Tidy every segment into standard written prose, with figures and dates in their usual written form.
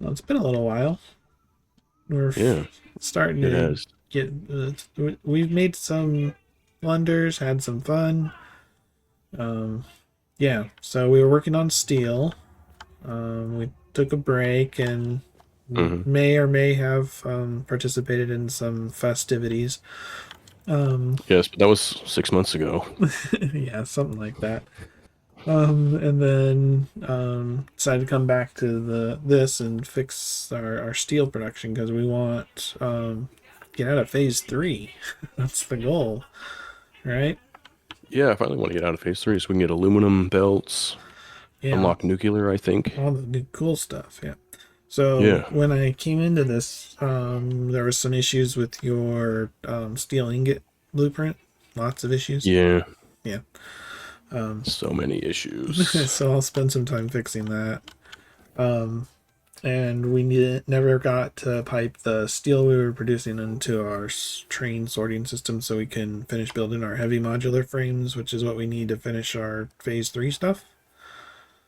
Well, it's been a little while. We're Yeah, starting it to has. get. We've made some blunders, had some fun. Um, yeah. So we were working on steel. We took a break and Hmm. may or may have participated in some festivities. Um, Yes, but that was 6 months ago. yeah, something like that. And then decided to come back to this and fix our steel production because we want get out of phase 3. That's the goal, right? Yeah, I finally want to get out of phase three so we can get aluminum belts, Yeah, unlock nuclear, I think. all the new cool stuff. Yeah. So Yeah, when I came into this, there was some issues with your steel ingot blueprint. Lots of issues. yeah, Yeah. Um, so many issues. so I'll spend some time fixing that. Um, and never got to pipe the steel we were producing into our train sorting system so we can finish building our heavy modular frames, which is what we need to finish our phase 3 stuff.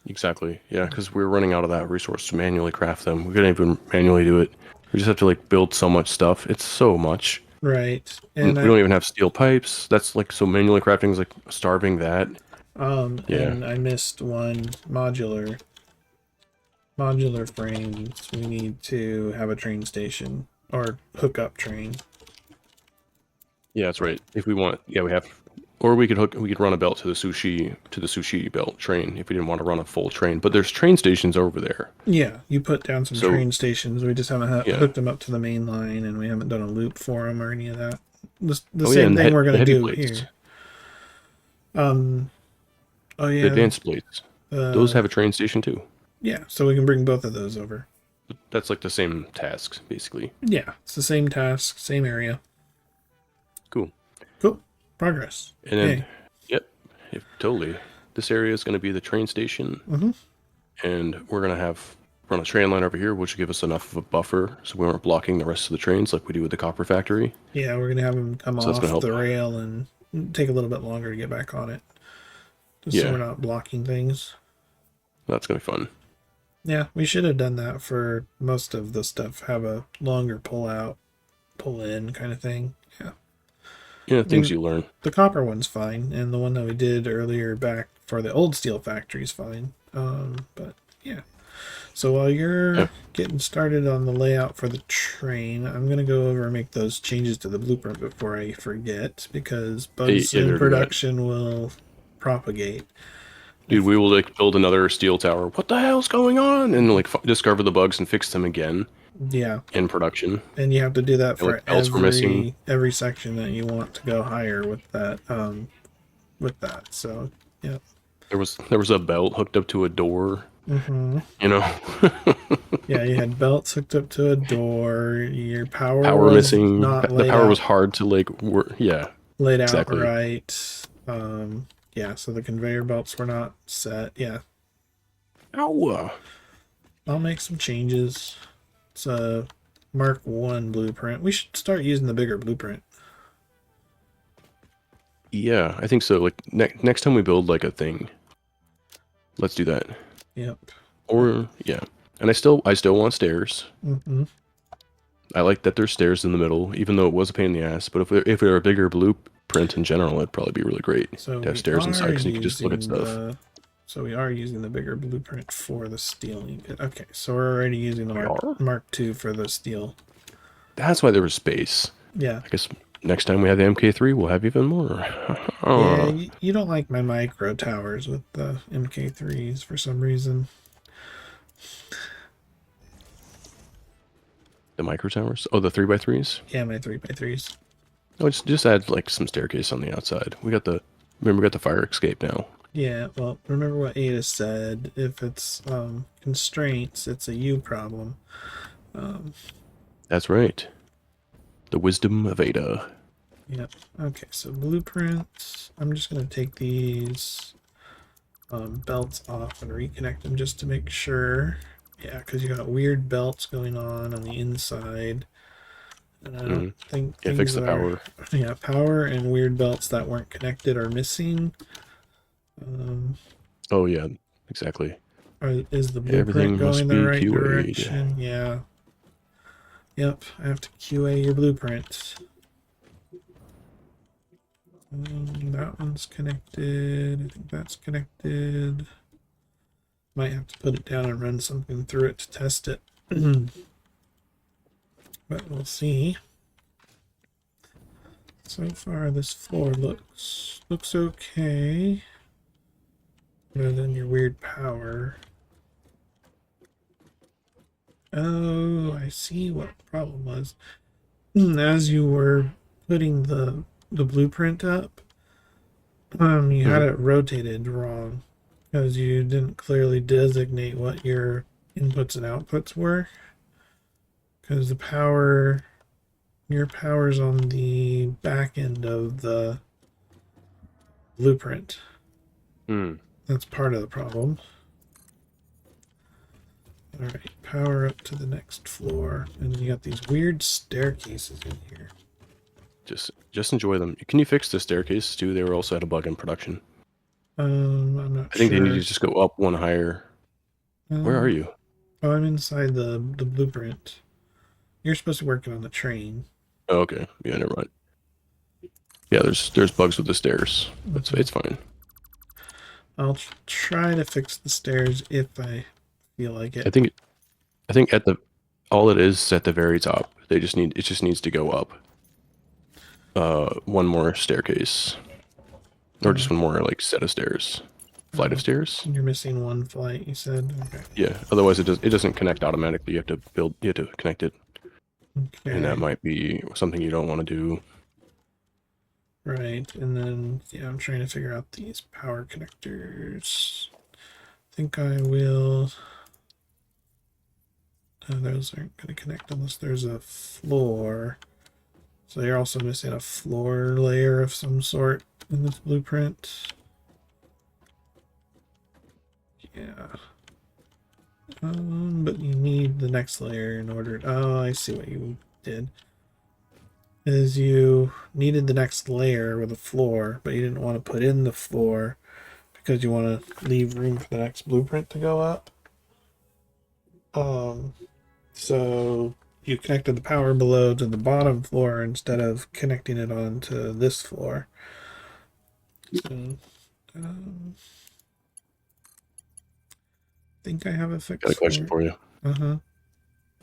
Exactly. Yeah, because we're running out of that resource to manually craft them. We couldn't even manually do it. We just have to like build so much stuff. It's so much. Right. And And we I don't even have steel pipes. That's like so manually crafting is like starving that. Yeah. and I missed one modular frames. We need to have a train station or hook up train. Yeah, that's right. If we want, yeah, we have, or we could run a belt to the sushi belt train if we didn't want to run a full train. But there's train stations over there. Yeah, you put down some So train stations. We just haven't yeah. hooked them up to the main line, and we haven't done a loop for them or any of that. The Oh yeah, same and thing we're the gonna heavy do plates, here. Um. Oh the yeah. advanced plates, those Uh. have a train station too. Yeah. So we can bring both of those over. That's like the same tasks basically. Yeah. It's the same task, same area. Cool. Cool. Progress. And then, Yay. yep, if, totally. This area is going to be the train station, Mm-hmm. and we're going to have run a train line over here, which will give us enough of a buffer so we aren't blocking the rest of the trains like we do with the copper factory. Yeah, we're gonna have them come So that's going to off help. the rail and take a little bit longer to get back on it, just so we're Yeah, not blocking things. that's going to be fun. Yeah, we should have done that for most of the stuff. Have a longer pull out, pull in kind of thing. Yeah. Yeah, I things mean, you learn. the copper one's fine, and the one that we did earlier back for the old steel factory is fine. But yeah. So while Yeah. you're getting started on the layout for the train, I'm gonna go over and make those changes to the blueprint before I forget, because Hey, bugs yeah, in better do that. production will propagate. Dude, If we will like build another steel tower. What the hell's going on? And like discover the bugs and fix them again Yeah, in production. and you have to do that And for like belts were missing. every section that you want to go higher with that. So yeah. There was a belt hooked up to a door, Hmm. you know. Yeah, you had belts hooked up to a door. Your power Power was missing. not The power was hard to like work. Yeah, laid out exactly. right. Yeah, so the conveyor belts were not set. Yeah, Ow. I'll make some changes. It's a Mark 1 blueprint. We should start using the bigger blueprint. Yeah, I think so. Like next time we build like a thing, let's do that. Yep. Or yeah, and I still want stairs. Mm-hmm. I like that there's stairs in the middle, even though it was a pain in the ass. But if it were a bigger blueprint in general, it'd probably be really great So to have we stairs inside are because you could just look at using stuff. the so we are using the bigger blueprint for the steel ingot. Okay, so we're already using the We Mark are. Mark 2 for the steel. That's why there was space. Yeah. I guess next time we have the MK3, we'll have even more. Yeah, Uh, you don't like my micro towers with the MK3s for some reason. the micro towers. Oh, the 3x3s. Yeah, my 3x3s. Oh, just add like some staircase on the outside. We got the fire escape now. Yeah, well, remember what Ada said. If it's constraints, it's a you problem. Um, That's right. The wisdom of Ada. yep. Okay, so blueprints. I'm just going to take these belts off and reconnect them just to make sure. Yeah, because you got weird belts going on the inside. And I don't Hmm. think Yeah, fix things the are. power. Yeah, power and weird belts that weren't connected are missing. Um, Oh yeah, exactly. Is the blueprint Everything going must the be right QA'd. direction? Yeah. Yep, I have to QA your blueprint. That one's connected. I think that's connected. Might have to put it down and run something through it to test it. But we'll see. So far, this floor looks okay. Other than your weird power. Oh, I see what the problem was. As you were putting the blueprint up, you had it rotated wrong because you didn't clearly designate what your inputs and outputs were. Because your power's on the back end of the blueprint. That's part of the problem. Alright, power up to the next floor. And then you got these weird staircases in here. Just enjoy them. Can you fix the staircase too? They were also had a bug in production. I'm not I think sure. they need to just go up one higher. Where are you? Oh, I'm inside the blueprint. You're supposed to be working on the train. Oh, okay. Yeah, never mind. Yeah, there's bugs with the stairs. It's fine. I'll try to fix the stairs if I feel like it. I think at the all it is at the very top. It just needs to go up. One more staircase, or just one more like set of stairs, flight of stairs. You're missing one flight, you said. Okay. Yeah. Otherwise, it doesn't connect automatically. You have to You have to connect it, Okay. and that might be something you don't want to do. Right, and then yeah, I'm trying to figure out these power connectors. I think I will. Those aren't going to connect unless there's a floor. So you're also missing a floor layer of some sort in this blueprint. Yeah. But you need the next layer in order. Oh, I see what you did. Is you needed the next layer with a floor, but you didn't want to put in the floor because you want to leave room for the next blueprint to go up. So you connected the power below to the bottom floor instead of connecting it onto this floor. So, I think I have a fix. Got a question for you. Uh-huh.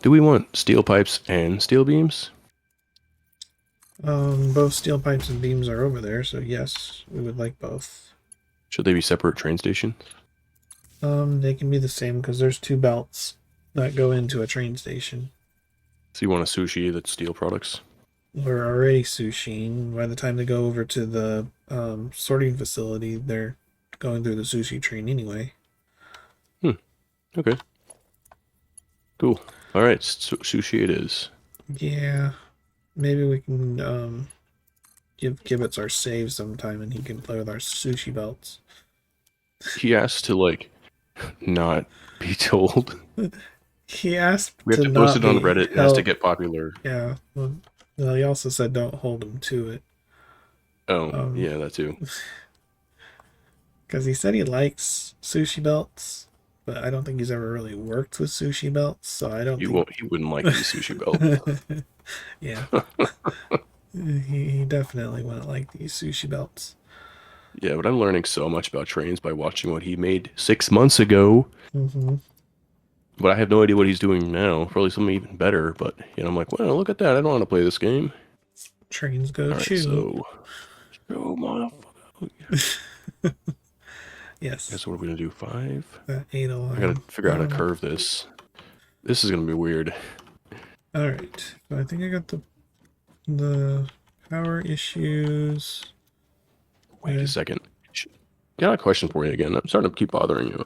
Do we want steel pipes and steel beams? Both steel pipes and beams are over there, so yes, we would like both. Should they be separate train stations? They can be the same because there's two belts that go into a train station. So you want a sushi that's steel products? We're already sushi. By the time they go over to the sorting facility, they're going through the sushi train anyway. Okay. Cool. All right, sushi it is. Yeah, maybe we can give Gibbets our save sometime, and he can play with our sushi belts. He asked to like not be told. He asked We have to post it on Reddit. It has to get popular. Yeah. Well, he also said don't hold him to it. Oh, yeah, that too. Because he said he likes sushi belts, but I don't think he's ever really worked with sushi belts, so I don't He wouldn't like these sushi belts. Yeah. he definitely wouldn't like these sushi belts. Yeah, but I'm learning so much about trains by watching what he made 6 months ago. But I have no idea what he's doing now. Probably something even better. But I'm like, well, look at that. I don't want to play this game. Trains go All chew. Right, so motherfucker. Yes. Okay, so what are we gonna do? 5. That 8 alarm. I gotta figure out how to curve this. This is gonna be weird. All right. So I think I got the power issues. Wait a second. Got a question for you again. I'm starting to keep bothering you.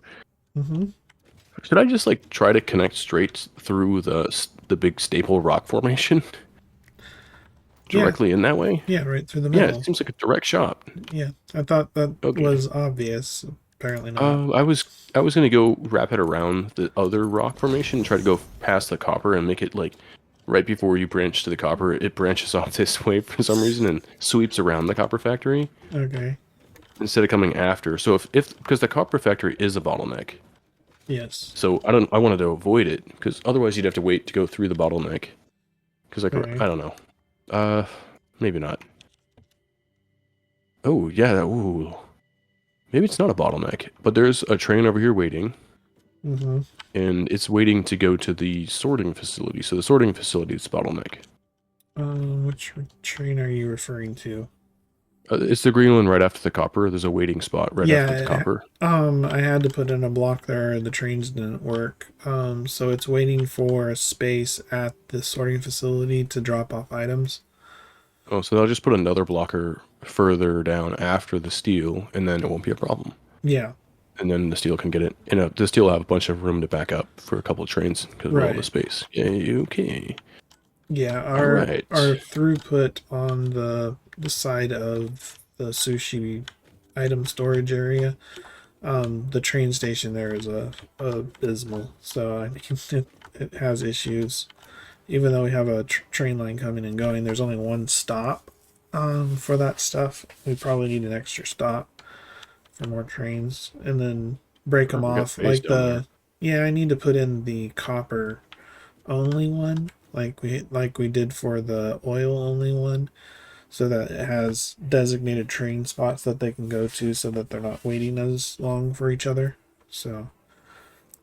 Should I just like try to connect straight through the big staple rock formation? Directly in that way? Yeah, right through the middle. Yeah, it seems like a direct shot. Yeah, I thought that was obvious. Apparently not. I was gonna go wrap it around the other rock formation and try to go past the copper and make it like right before you branch to the copper, it branches off this way for some reason and sweeps around the copper factory. Okay. Instead of coming after. So if because the copper factory is a bottleneck. Yes. So I wanted to avoid it because otherwise you'd have to wait to go through the bottleneck. Because Okay. I don't know. Maybe not. Oh yeah. Ooh. Maybe it's not a bottleneck, but there's a train over here waiting, Mm-hmm. and it's waiting to go to the sorting facility. So the sorting facility is bottleneck. Which train are you referring to? It's the green one right after the copper. There's a waiting spot right after the Yeah, copper. I had to put in a block there. The trains didn't work. So it's waiting for a space at the sorting facility to drop off items. Oh, so I'll just put another blocker further down after the steel, and then it won't be a problem. Yeah, And then the steel can get it. And the steel will have a bunch of room to back up for a couple of trains because of all the right. space. Yay, okay. Yeah, All our right. throughput on the side of the sushi item storage area, the train station there is a abysmal. So I mean, it has issues. Even though we have a train line coming and going, there's only one stop for that stuff. We probably need an extra stop for more trains, and then break Oh, them we got off. base down there. Yeah, I need to put in the copper only one, like we did for the oil only one, so that it has designated train spots that they can go to, so that they're not waiting as long for each other. So,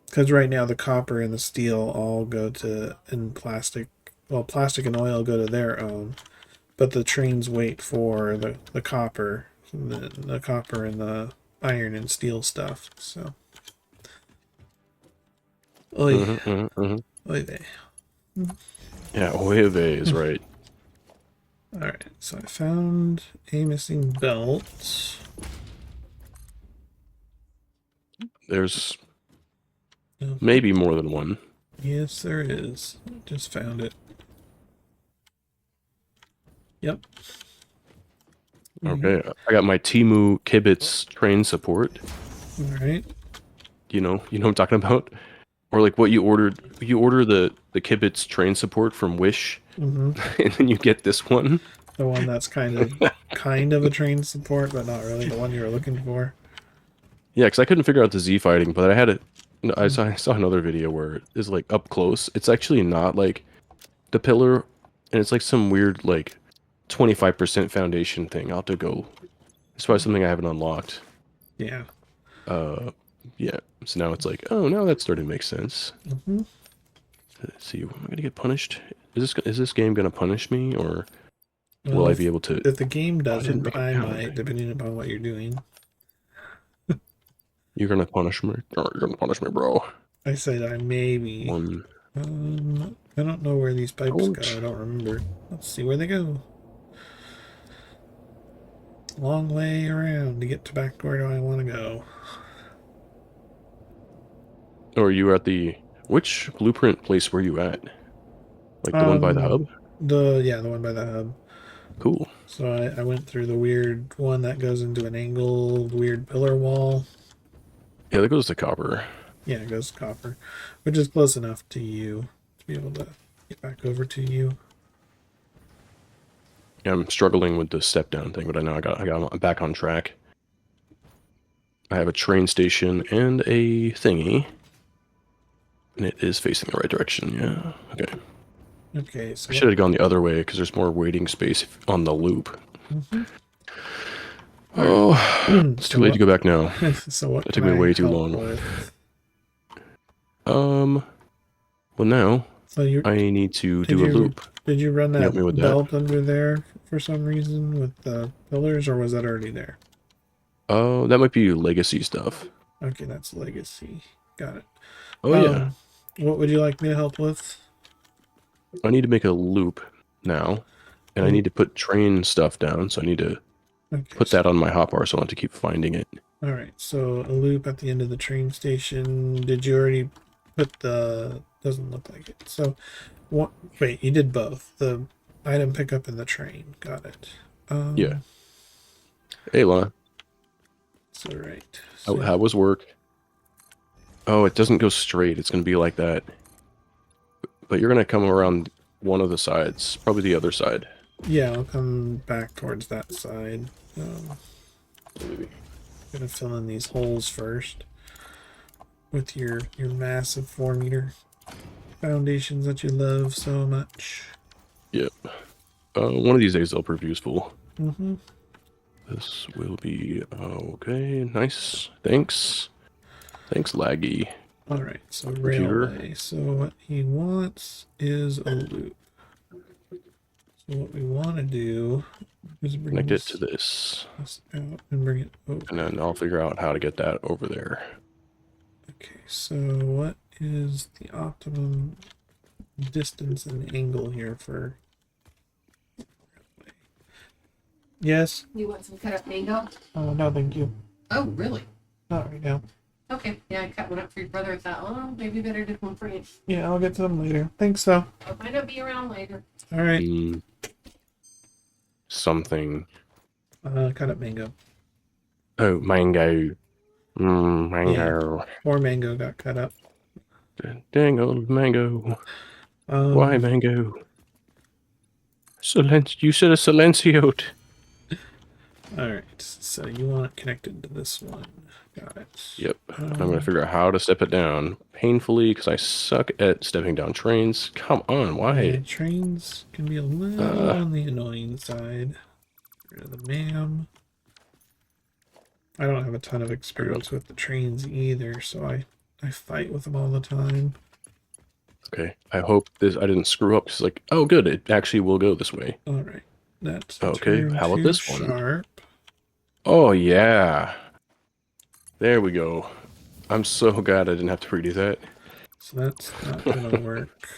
because right now the copper and the steel all go to in plastic. Well, plastic and oil go to their own, but the trains wait for the copper, the copper and the iron and steel stuff. So, oi, Mm-hmm, mm-hmm, mm-hmm. oi there. Yeah, Oeve is right. All right, so I found a missing belt. There's Okay. maybe more than one. Yes, there is. Just found it. Yep. Okay, I got my Timu Kibitz train support. All right. You know what I'm talking about? Or like what you ordered. You order the Kibitz train support from Wish, Mm-hmm. and then you get this one. The one that's kind of a train support, but not really the one you were looking for. Yeah, because I couldn't figure out the Z fighting, but I had it. No, I saw another video where it's like up close. It's actually not like the pillar, and it's like some weird like 25% foundation thing. I'll have to go. It's probably something I haven't unlocked. Yeah. Uh, yeah. So now it's like, oh, now that's starting to make sense. Mm-hmm. Let's see, am I gonna get punished? Is this game gonna punish me, or will Well, I be able to? if the game Oh, I didn't doesn't, make a I counter. might, depending upon what you're doing. You're gonna punish me? Or you're gonna punish me, bro? I said I maybe. One. I don't know where these pipes go. I Don't. don't remember. Let's see where they go. Long way around to get to back to where do I want to go. Or you were at the which blueprint place were you at? Like the one by the hub? Um, the one by the hub. Cool. So I went through the weird one that goes into an angled weird pillar wall. Yeah, that goes to copper. Yeah, it goes copper, which is close enough to you to be able to get back over to you. Yeah, I'm struggling with the step down thing, but I know I'm back on track. I have a train station and a thingy. And it is facing the right direction, yeah. Okay. Okay, I so should have gone the other way because there's more waiting space on the loop. mhm. All right. Oh, it's too late to go back now. So what That can took me I way too help long. with? Well now So you I need to did do a you loop. did you run Can you help me with that that? belt under there for some reason with the pillars, or was that already there? Oh, that might be legacy stuff. Okay, that's legacy. Got it. Oh yeah. Um, what would you like me to help with? I need to make a loop now. And I Oh, need to put train stuff down, so I need to okay. put that on my hotbar so I don't have to keep finding it. All right. So a loop at the end of the train station. Did you already put the? Doesn't look like it. So, what? Wait, you did both. The item pickup and the train. Got it. Yeah. Um. Hey Lana, So right. So how was work? Oh, it doesn't go straight. It's gonna be like that. But you're gonna come around one of the sides, probably the other side. yeah, I'll come back towards that side. Gonna fill in these holes first. with your massive 4-meter foundations that you love so much. Yep. One of these days they'll prove useful. Mm-hmm. This will be okay. Nice. Thanks. Thanks, laggy. All right. So Computer. railway. So what he wants is a loop. So what we want to do is bring Connect it to this this. out and bring it over. And then I'll figure out how to get that over there. Okay, so what is the optimum distance and angle here for... Yes? You want some cut up mango? No, thank you. Oh, really? Not right now. Okay. Yeah, I cut one up for your brother. I thought, oh, maybe better do one for you. Yeah, I'll get to them later. Thanks, though. I might not be around later. All right. Something. Cut up mango. Oh, mango. Mango. Yeah. More mango got cut up. Dang old mango. Um, Why mango? You should have silencioed. All right. So you want it connected to this one. Got it. Yep. I'm going to figure out how to step it down painfully because I suck at stepping down trains. Come on, why? Yeah, trains can be a little on the annoying side. Get rid of the ma'am. I don't have a ton of experience with the trains either, so I fight with them all the time. Okay. I hope I didn't screw up. It's like, oh, good. It actually will go this way. All right. That's okay. How about this one? Sharp. Oh, yeah. There we go. I'm so glad I didn't have to redo that. So that's not going to work.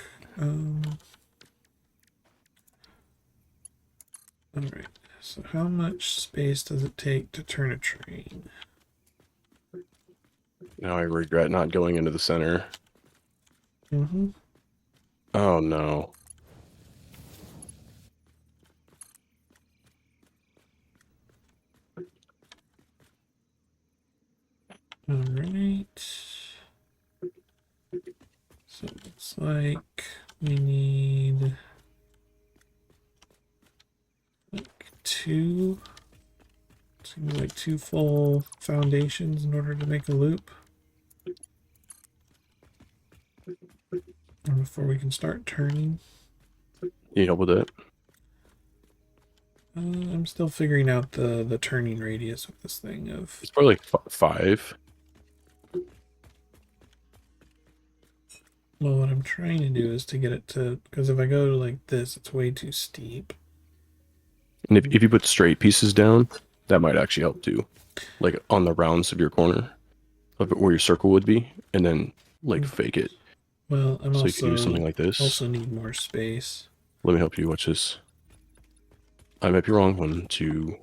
All right. So how much space does it take to turn a train? Now I regret not going into the center. Mm-hmm. Oh, no. All right. So it looks like we need two full foundations in order to make a loop. And before we can start turning. You need help with that? I'm still figuring out the turning radius with this thing of... It's probably like 5. Well, what I'm trying to do is to get it to... Because if I go to like this, it's way too steep. And if you put straight pieces down, that might actually help too. Like on the rounds of your corner, of where your circle would be, and then like fake it. Well, I'm so also... you can do something like this. Also need more space. Let me help you. Watch this. I might be wrong. 1, 2,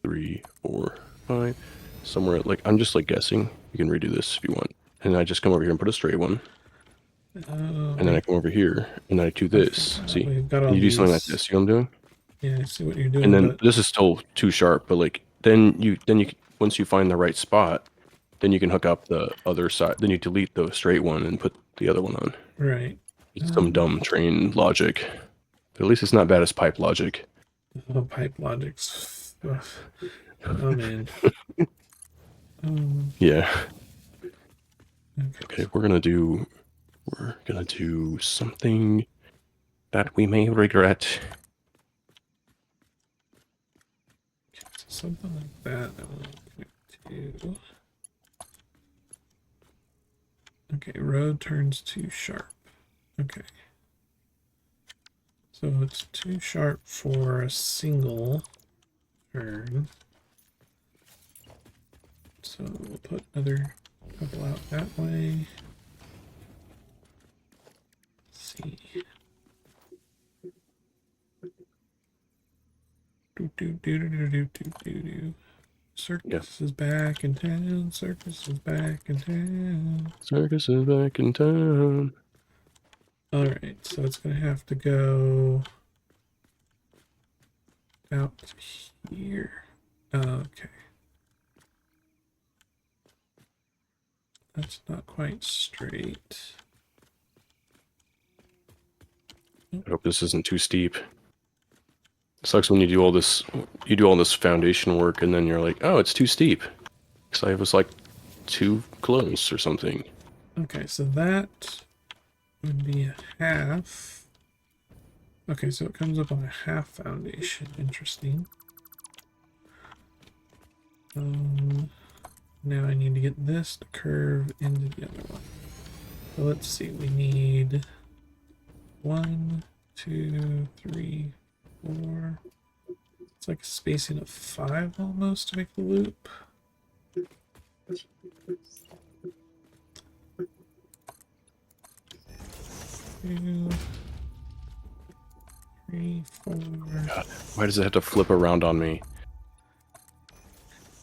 3, 4, 5. Somewhere, like, I'm just like guessing. You can redo this if you want. And I just come over here and put a straight one. And then I come over here and I do this. See? We've got all And you do something like these- this. You know what I'm doing? Yeah, I see what you're doing. And then but... this is still too sharp, but like then you once you find the right spot, then you can hook up the other side. Then you delete the straight one and put the other one on. Right. It's some dumb train logic. But at least it's not bad as pipe logic. Oh, pipe logic's... Oh, man. Yeah. Okay. Okay, we're gonna do something that we may regret. Something like that I will connect to. Okay, road turns too sharp. Okay. So it's too sharp for a single turn. So we'll put another couple out that way. Let's see. Circus is back in town. Circus is back in town. Circus is back in town. All right, so it's gonna have to go out to here. Okay. That's not quite straight. I hope this isn't too steep. It sucks when you do all this foundation work and then you're like, oh, it's too steep. Because I was like too close or something. Okay, so that would be a half. Okay, so it comes up on a half foundation. Interesting. Now I need to get this to curve into the other one. So let's see, we need 1, 2, 3, 4. It's like a spacing of 5 almost to make the loop. 2, 3, 4. God, why does it have to flip around on me?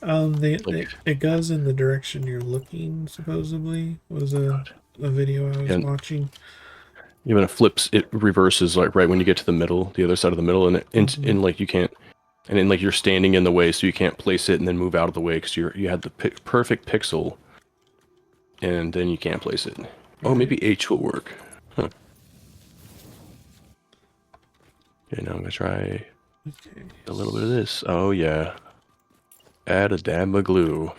It goes in the direction you're looking. Supposedly, was a video I was watching. Yeah, when it flips, it reverses like right when you get to the middle, the other side of the middle, and like you can't, and then like you're standing in the way, so you can't place it and then move out of the way because you had the perfect pixel, and then you can't place it. Oh, maybe H will work. Huh. Okay, now I'm gonna try a little bit of this. Oh yeah, add a dab of glue.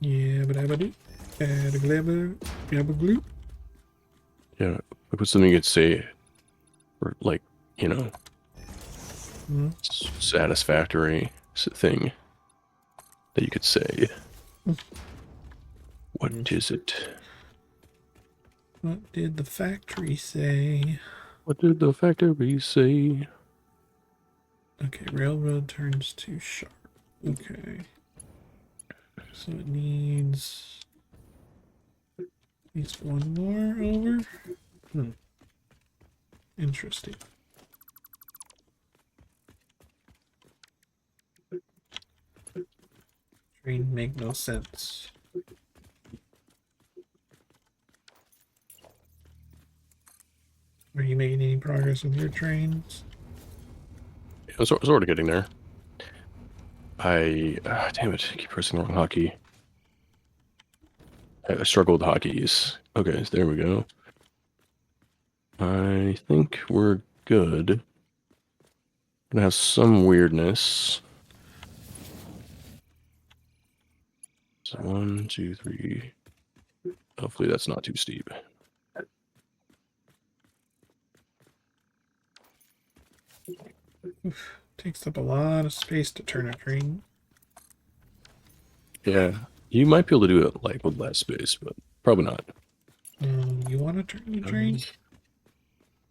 Yeah, but add a glue. Yeah, put something you could say, or like, you know, satisfactory thing that you could say. What is it? What did the factory say? What did the factory say? Okay, railroad turns too sharp. Okay. So it needs at least one more over. Interesting. Train make no sense. Are you making any progress with your trains? Yeah, I'm sort of getting there. Damn it, I keep pressing the wrong hotkey. I struggle with hotkeys. Okay, so there we go. I think we're good. Gonna have some weirdness. So 1, 2, 3. Hopefully that's not too steep. Takes up a lot of space to turn a train. Yeah, you might be able to do it like with less space, but probably not. You want to turn the train?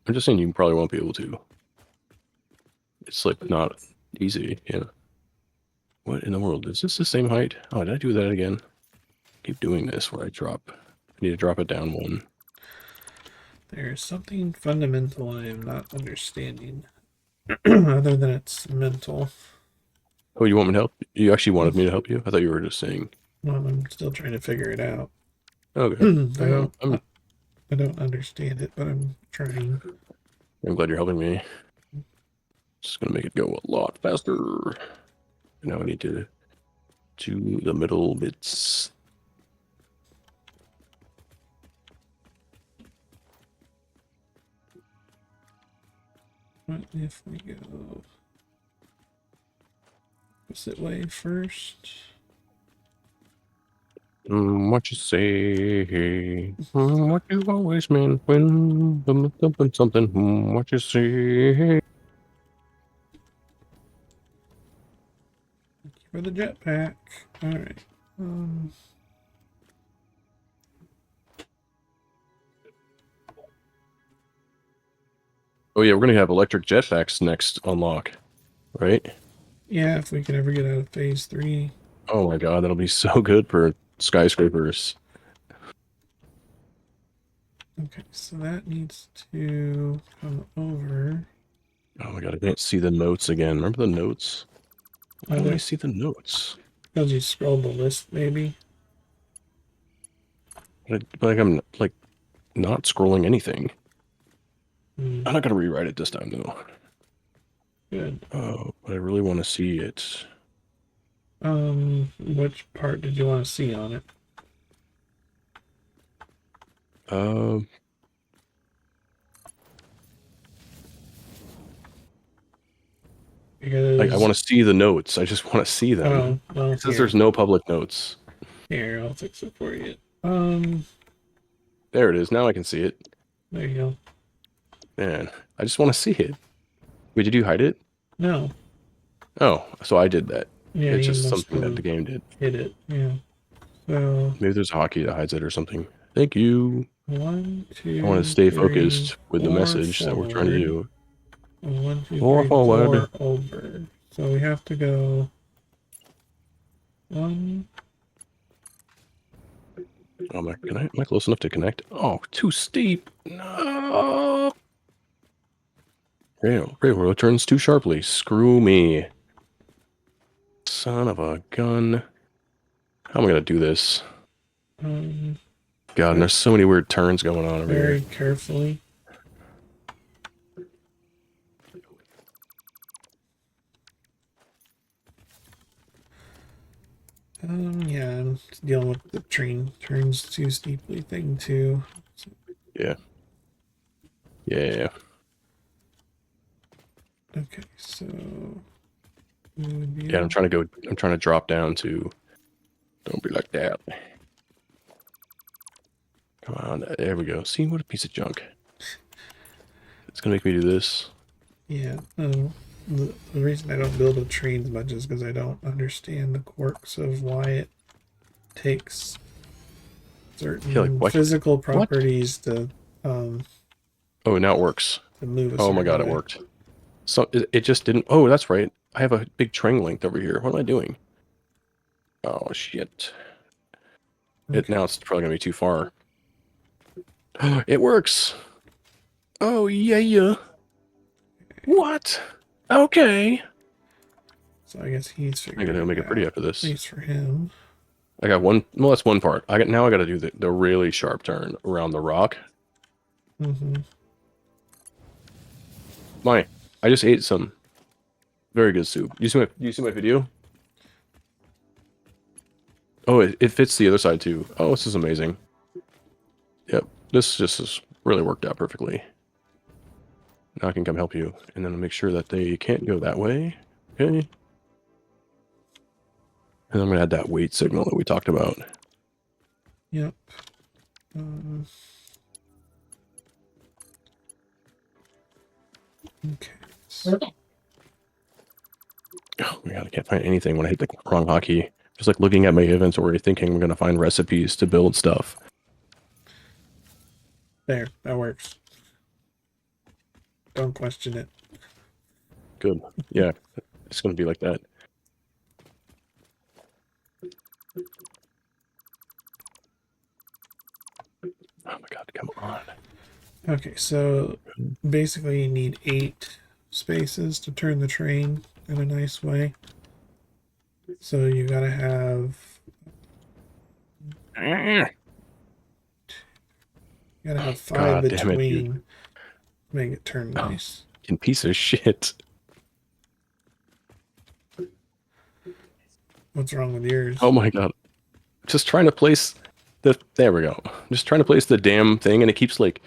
I'm just saying you probably won't be able to. It's like not easy, yeah. What in the world? Is this the same height? Oh, did I do that again? Keep doing this where I drop. I need to drop it down 1. There's something fundamental I am not understanding. Other than it's mental. Oh, you want me to help? You actually wanted me to help you? I thought you were just saying. Well, I'm still trying to figure it out. Okay. I don't understand it, but I'm trying. I'm glad you're helping me. Just gonna make it go a lot faster. Now I need to do the middle bits. What if we go opposite way first? What you say? What you always mean when something? What you say? Thank you for the jetpack. All right. Oh yeah, we're gonna have electric jetpacks next unlock, right? Yeah, if we can ever get out of phase 3. Oh my god, that'll be so good for skyscrapers. Okay, so that needs to come over. Oh my god, I can't see the notes again. Remember the notes? Why don't I see the notes? Because you scrolled the list, maybe. Like I'm like not scrolling anything. Hmm. I'm not gonna rewrite it this time though. Good. Oh, but I really want to see it. Which part did you want to see on it? Because Like I want to see the notes. I just want to see them. Oh, well, It says there's no public notes. Here, I'll fix it for you. There it is. Now I can see it. There you go. Man, I just want to see it. Wait, did you hide it? No. Oh, so I did that. Yeah, It's you just must something that have the game did. hit it. Yeah. So Maybe there's a hotkey that hides it or something. Thank you. 1, I want 2, to stay 3, focused with the 4 message that we're trying to forward. do. 1, 2, More 3, forward. 4 over. So we have to go 1. Oh, am I close enough to connect? Oh, too steep. No. Railroad turns too sharply. Screw me. Son of a gun. How am I going to do this? God, and there's so many weird turns going on over Very here. carefully. Yeah, I'm dealing with the train turns too steeply thing too. Yeah. Yeah. Okay, so Yeah, I'm trying to drop down to, don't be like that. Come on, there we go. See, what a piece of junk. It's gonna make me do this. Yeah, the reason I don't build with trains much is because I don't understand the quirks of why it takes certain Yeah, like, what? physical What? properties to Oh, now it works. move a Oh my certain god, it way. worked. So it just didn't. Oh, that's right. I have a big train length over here. What am I doing? Oh shit. Okay. Now it's probably gonna be too far. It works. Oh yeah. What? Okay. So I guess he's I figured gotta it make it pretty out. after At this. least for him. I got one. Well, that's one part. Now I got to do the really sharp turn around the rock. Mm-hmm. I just ate some very good soup. You see my video? Oh, it fits the other side too. Oh, this is amazing. Yep, this just has really worked out perfectly. Now I can come help you, and then make sure that they can't go that way. Okay. And I'm gonna add that weight signal that we talked about. Yep. Okay. Oh my god, I can't find anything when I hit the wrong hotkey. Just like looking at my inventory, thinking I'm gonna find recipes to build stuff. There, that works. Don't question it. Good. Yeah, it's gonna be like that. Oh my god, come on. Okay, so basically you need 8 spaces to turn the train in a nice way. So you gotta have five God damn it, between dude. to make it turn nice. You piece of shit. What's wrong with yours? Oh my god. Just trying to place there we go. Just trying to place the damn thing, and it keeps like,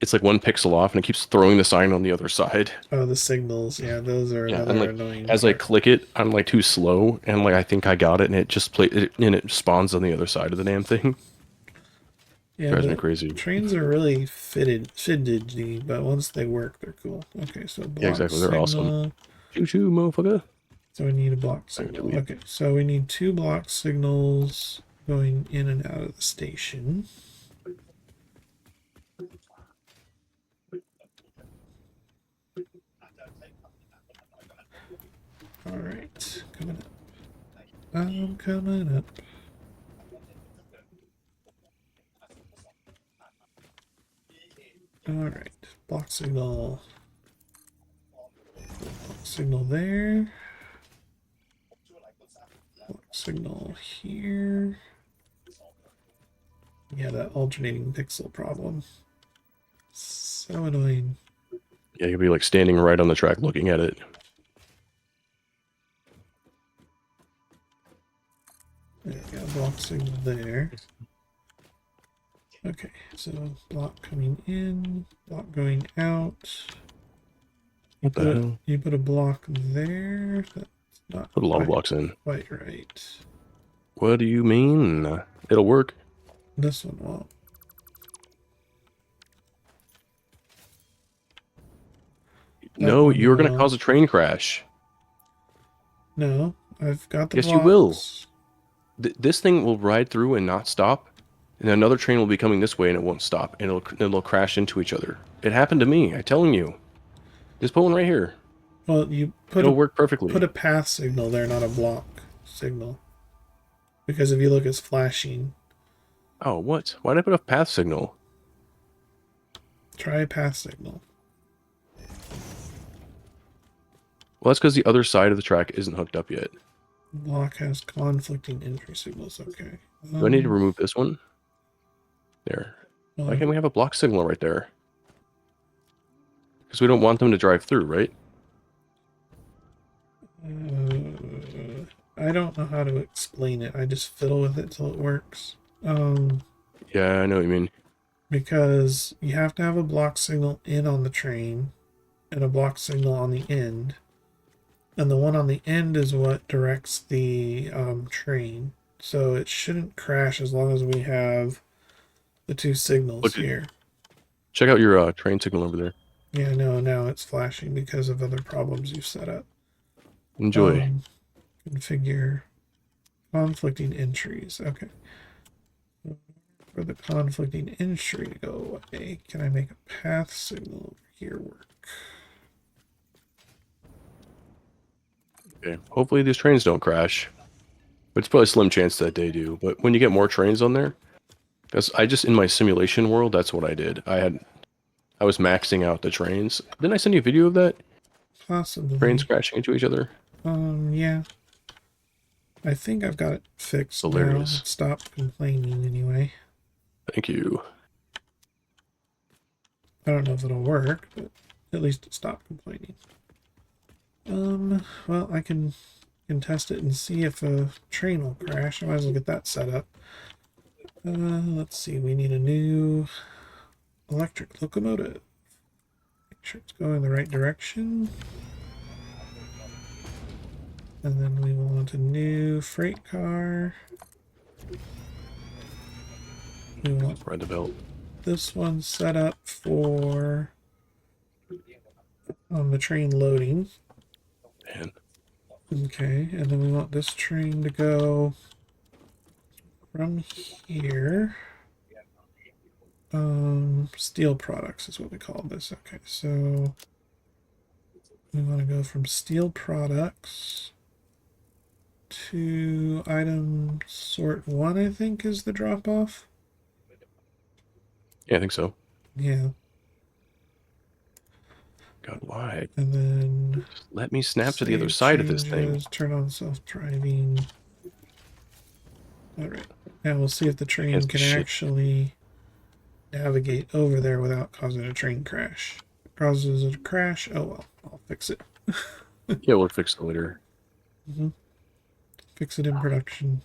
it's like 1 pixel off, and it keeps throwing the sign on the other side. Oh, the signals. Yeah, those are Yeah, and another like annoying as I part. click it, I'm like too slow, and like I think I got it, and it just and it spawns on the other side of the damn thing. Yeah, Drives me the crazy. trains are really fidgety, but once they work, they're cool. Okay, so block Yeah, exactly. They're awesome. signal. Choo choo, motherfucker. So we need a block signal. Okay, so we need 2 block signals going in and out of the station. All right, coming up. I'm coming up. All right, block signal. Block signal there. Block signal here. Yeah, that alternating pixel problem. So annoying. Yeah, you'll be like standing right on the track looking at it. There we go, block signal there. Okay, so block coming in, block going out. What the hell? You put a block there. That's not Put a lot of blocks in. quite right. What do you mean? It'll work. This one won't. That No, one you're gonna will. cause a train crash. No, I've got the Yes, you will. blocks. This thing will ride through and not stop, and another train will be coming this way and it won't stop, and it'll crash into each other. It happened to me. I'm telling you. Just put one right here. Well, you It'll work perfectly. put a path signal there, not a block signal. Because if you look, it's flashing. Oh, what? Why did I put a path signal? Try a path signal. Well, that's because the other side of the track isn't hooked up yet. Block has conflicting entry signals. Okay. Do I need to remove this one? There. Well, Why can't we have a block signal right there? Because we don't want them to drive through, right? I don't know how to explain it. I just fiddle with it till it works. Yeah, I know what you mean. Because you have to have a block signal in on the train and a block signal on the end. And the one on the end is what directs the train. So it shouldn't crash as long as we have the two signals here. Check out your train signal over there. Yeah, no, now it's flashing because of other problems you've set up. Enjoy. Configure conflicting entries. Okay. For the conflicting entry to go away, can I make a path signal over here work? Okay. Hopefully these trains don't crash. But it's probably a slim chance that they do. But when you get more trains on there, because I just in my simulation world, that's what I did. I was maxing out the trains. Didn't I send you a video of that? Possibly. Trains crashing into each other. Yeah. I think I've got it fixed Hilarious. now. Stop complaining anyway. Thank you. I don't know if it'll work, but at least it stopped complaining. Well, I can test it and see if a train will crash. I might as well get that set up. Let's see. We need a new electric locomotive. Make sure it's going the right direction. And then we want a new freight car. We want Ride the belt. this one set up for the train loading. Man. Okay, and then we want this train to go from here. Steel products is what we call this. Okay, so we want to go from steel products to item sort 1, I think, is the drop off. Yeah, I think so. Yeah. God, why? And then Just let me snap to the other side of this thing. Turn on self-driving. All right. Now we'll see if the train can actually navigate over there without causing a train crash. If it causes a crash, oh well, I'll fix it. Yeah, we'll fix it later. Fix it in production.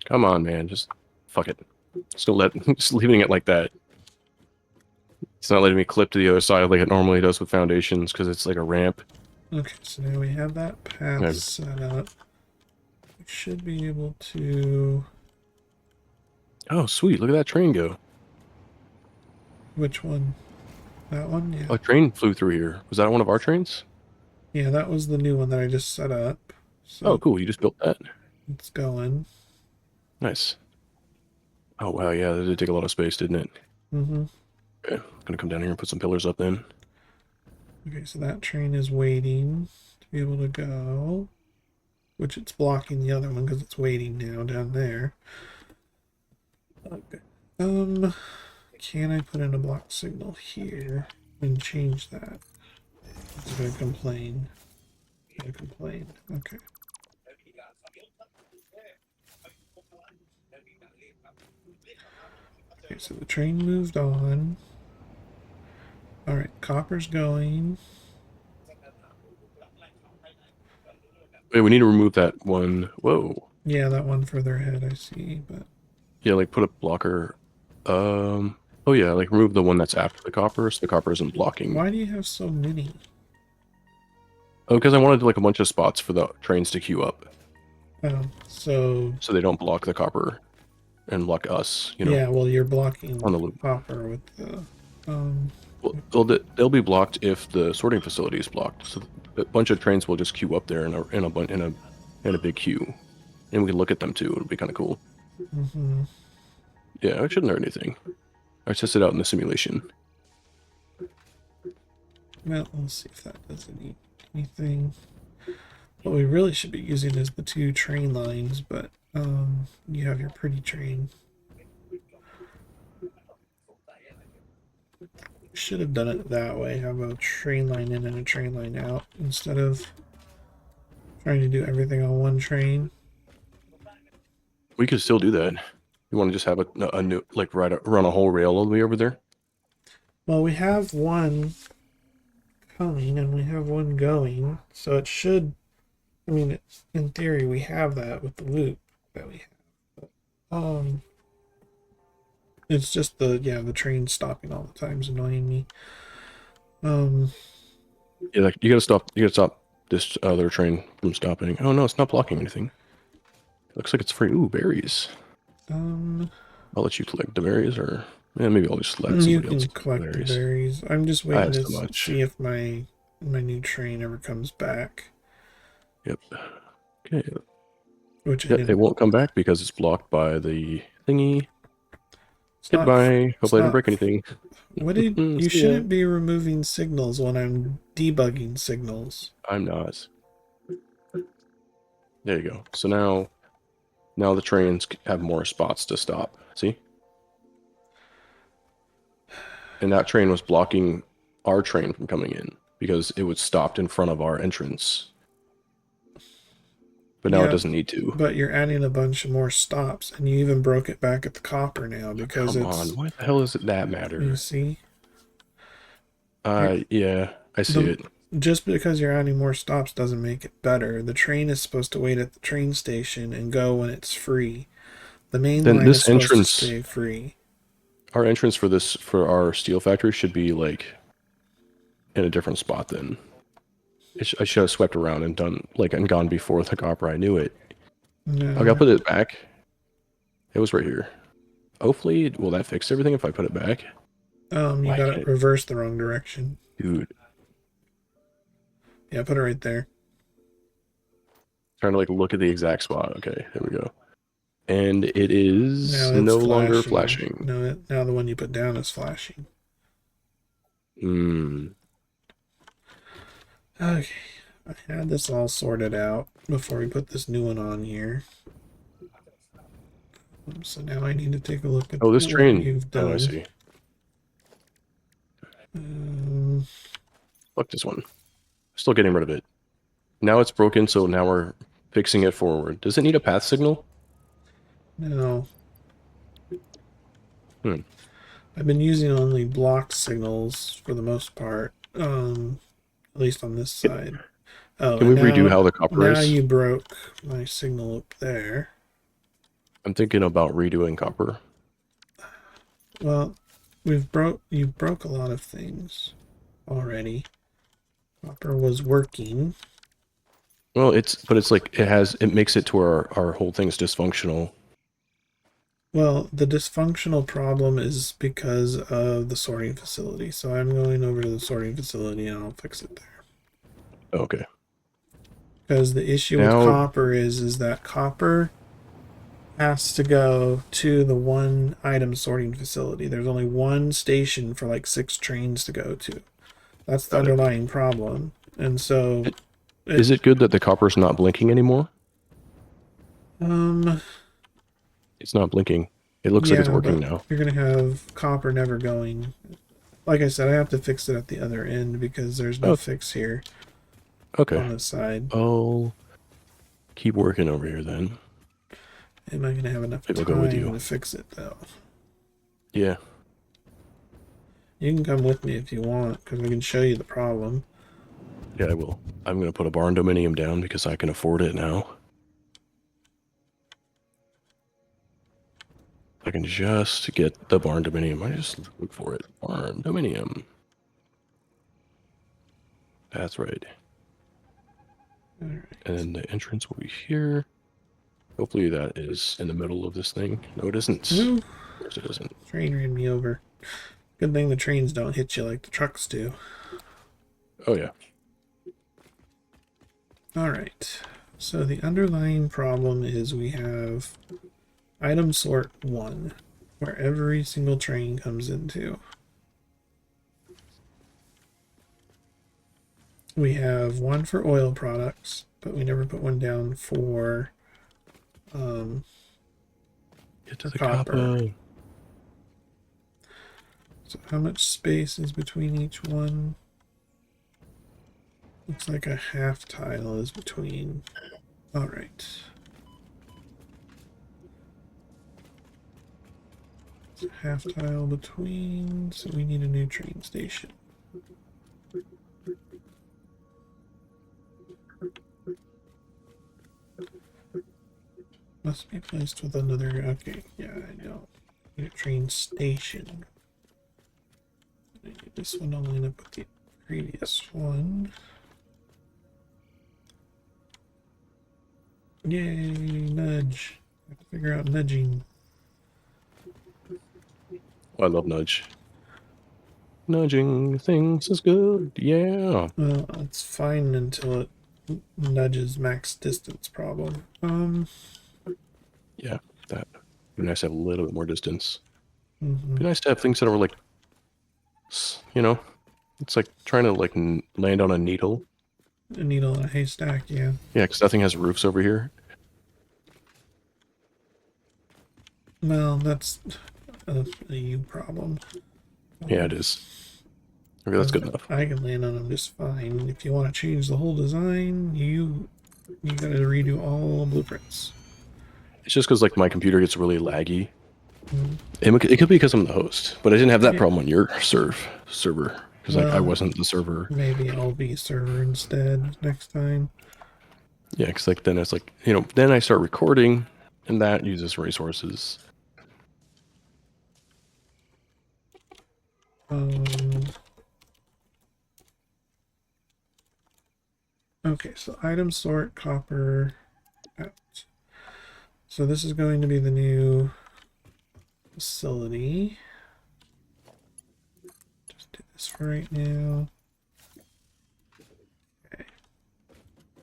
Come on, man. Just fuck it. Just leaving it like that. It's not letting me clip to the other side like it normally does with foundations because it's like a ramp. Okay, so now we have that path set up. We should be able to... Oh, sweet. Look at that train go. Which one? That one? Yeah. A train flew through here. Was that one of our trains? Yeah, that was the new one that I just set up. So Oh, cool. You just built that. it's going. Nice. Oh, wow. Yeah, that did take a lot of space, didn't it? Mm-hmm. Okay. I'm going to come down here and put some pillars up then. Okay, so that train is waiting to be able to go, which it's blocking the other one because it's waiting now down there. Okay. Can I put in a block signal here and change that? It's going to complain. Going to complain. Okay. Okay, so the train moved on. All right, copper's going. Wait, we need to remove that one. Whoa. Yeah, that one further ahead, I see, but... Yeah, like put a blocker. Oh yeah, like remove the one that's after the copper so the copper isn't blocking. Why do you have so many? Oh, because I wanted like a bunch of spots for the trains to queue up. Oh, so they don't block the copper and block us, you know. yeah, well, you're blocking on the loop. copper with the Well, They'll be blocked if the sorting facility is blocked. So a bunch of trains will just queue up there in a big queue, and we can look at them too. It'll be kind of cool. Mm-hmm. Yeah, it shouldn't hurt anything. I tested it out in the simulation. Well, let's see if that does anything. What we really should be using is the 2 train lines, but you have your pretty train. Should have done it that way. Have a train line in and a train line out instead of trying to do everything on one train. We could still do that. You want to just have a new run a whole rail all the way over there? Well, we have one coming and we have one going, so it should. I mean, in theory, we have that with the loop that we have. But, it's just the train stopping all the time is annoying me. Yeah, like, you gotta stop this other train from stopping. Oh no, it's not blocking anything. It looks like it's free. Ooh, berries. I'll let you collect the berries, or maybe I'll just let you somebody else can collect the berries. berries. I'm just waiting That's to so much. see if my new train ever comes back. Yep. Okay. Which Yeah, it won't come back because it's blocked by the thingy. It's not, Goodbye. Hope I didn't not, break anything. What did you See ya. shouldn't be removing signals when I'm debugging signals. I'm not. There you go. So now the trains have more spots to stop. See? And that train was blocking our train from coming in because it was stopped in front of our entrance. But now it doesn't need to. But you're adding a bunch of more stops, and you even broke it back at the copper now because Come on, why the hell does that matter? You see? Yeah, I see it. Just because you're adding more stops doesn't make it better. The train is supposed to wait at the train station and go when it's free. The main line is supposed to stay free. Our entrance for our steel factory should be like in a different spot then. I should have swept around and done and gone before the copper. I knew it. No. I gotta put it back. It was right here. Hopefully, will that fix everything if I put it back? You got it reversed the wrong direction. Dude. Yeah, put it right there. Trying to look at the exact spot. Okay, there we go. And it is no longer flashing. No, now the one you put down is flashing. Okay, I had this all sorted out before we put this new one on here. So now I need to take a look at this train you've done. Oh, I see. Fuck this one. Still getting rid of it. Now it's broken, so now we're fixing it forward. Does it need a path signal? No. I've been using only block signals for the most part. At least on this side. Oh, can we redo how the copper is? Now you broke my signal up there. I'm thinking about redoing copper. Well, you broke a lot of things already. Copper was working. Well, it makes it to our whole thing's dysfunctional. Well, the dysfunctional problem is because of the sorting facility. So I'm going over to the sorting facility and I'll fix it there. Okay. Because the issue with copper is that copper has to go to the one item sorting facility. There's only one station for 6 trains to go to. That's the underlying problem. And so is it good that the copper's not blinking anymore? It's not blinking. It looks like it's working now. You're going to have copper never going. Like I said, I have to fix it at the other end because there's no fix here. Okay. On this side. I'll keep working over here then. Am I going to have enough time to fix it, though? Yeah. You can come with me if you want, because I can show you the problem. Yeah, I will. I'm going to put a barn dominium down because I can afford it now. I can just get the barn dominium. I just look for it. Barn dominium. That's right. All right. And then the entrance will be here. Hopefully that is in the middle of this thing. No, it isn't. No. Of course it isn't. Train ran me over. Good thing the trains don't hit you like the trucks do. Oh yeah. All right. So the underlying problem is we have item sort 1, where every single train comes into. We have 1 for oil products, but we never put 1 down for Get to for the copper. copper. So how much space is between each one? Looks like a half tile is between. All right. So half tile between, so we need a new train station. Must be placed with another. Okay, yeah, I know. Need a train station. I need this one to line up with the previous one. Yay, nudge. I have to figure out nudging. Oh, I love nudge. Nudging things is good. Yeah. Well, it's fine until it nudges max distance problem. Yeah. That. Be nice to have a little bit more distance. Mhm. Be nice to have things that are like, you know, it's like trying to like land on a needle. A needle in a haystack, yeah. Yeah, because nothing has roofs over here. Well, that's a you problem. Yeah, it is. Okay, that's good enough. I can land on them just fine. If you want to change the whole design, you gotta redo all blueprints. It's just because like my computer gets really laggy. Mm. It could be because I'm the host, but I didn't have that Yeah. problem on your server because like I Well, wasn't the server. maybe I'll be server instead next time. Yeah, because like then it's like then I start recording, and that uses resources. Okay, so item sort copper out. So this is going to be the new facility. Just do this for right now. Okay.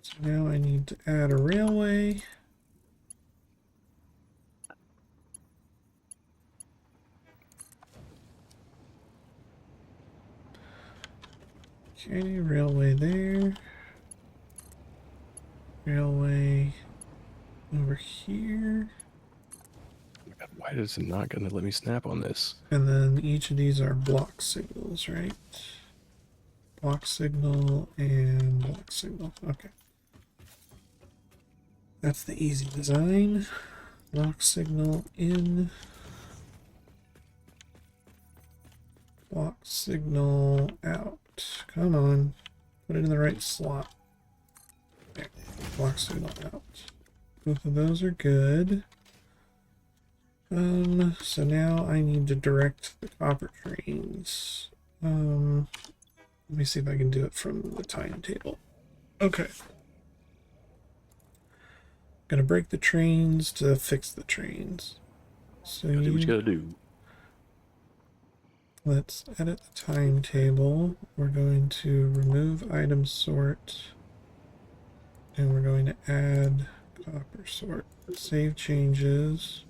So now I need to add a railway. Okay, railway there. Railway over here. God, why is it not going to let me snap on this? And then each of these are block signals, right? Block signal and block signal. Okay. That's the easy design. Block signal in. Block signal out. Come on. Put it in the right slot. There. Block signal out. Both of those are good. So now I need to direct the copper trains. Let me see if I can do it from the timetable. Okay. Gonna break the trains to fix the trains. So Do what you gotta do. let's edit the timetable. We're going to remove item sort. And we're going to add copper sort. Save changes.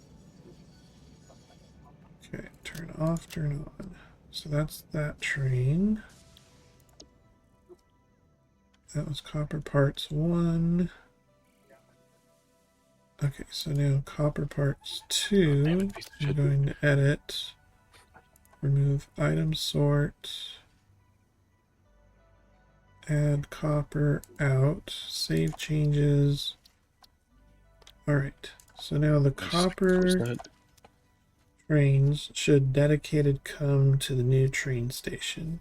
Okay, turn off, turn on. So that's that train. That was copper parts 1. Okay, so now copper parts 2. I'm going to edit. Remove item sort. Add copper out. Save changes. Alright, so now the copper trains should dedicated come to the new train station.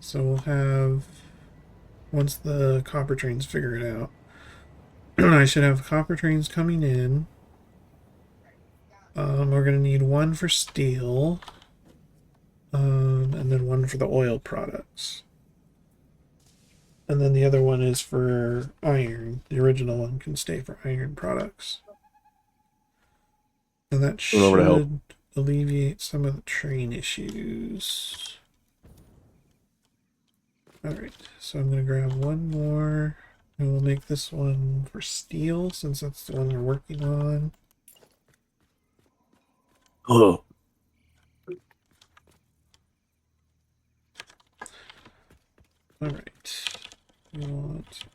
So we'll have, once the copper trains figure it out, I should have copper trains coming in. We're going to need 1 for steel, and then 1 for the oil products. And then the other one is for iron. The original one can stay for iron products. And that Over to help. should alleviate some of the train issues. Alright, so I'm going to grab one more, and we'll make this one for steel, since that's the one we're working on. Oh. Alright, we want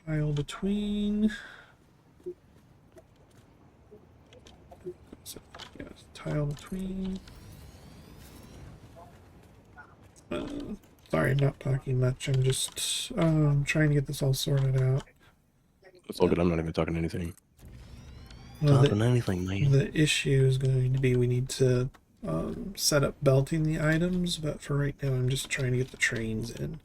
tile between. So, yeah, tile between. Sorry, I'm not talking much. I'm just trying to get this all sorted out. It's all good. I'm not even talking anything. Well, Anything, man. the issue is going to be we need to set up belting the items, but for right now I'm just trying to get the trains in.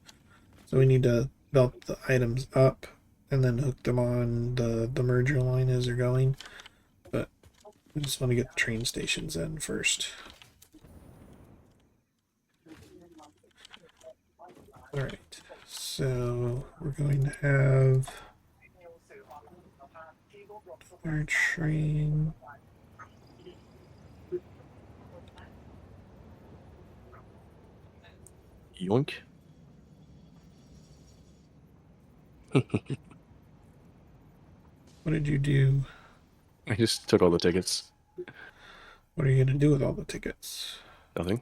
So we need to belt the items up and then hook them on the merger line as they're going. But I just want to get the train stations in first. Alright, so we're going to have our train. Yoink. What did you do? I just took all the tickets. What are you going to do with all the tickets? Nothing.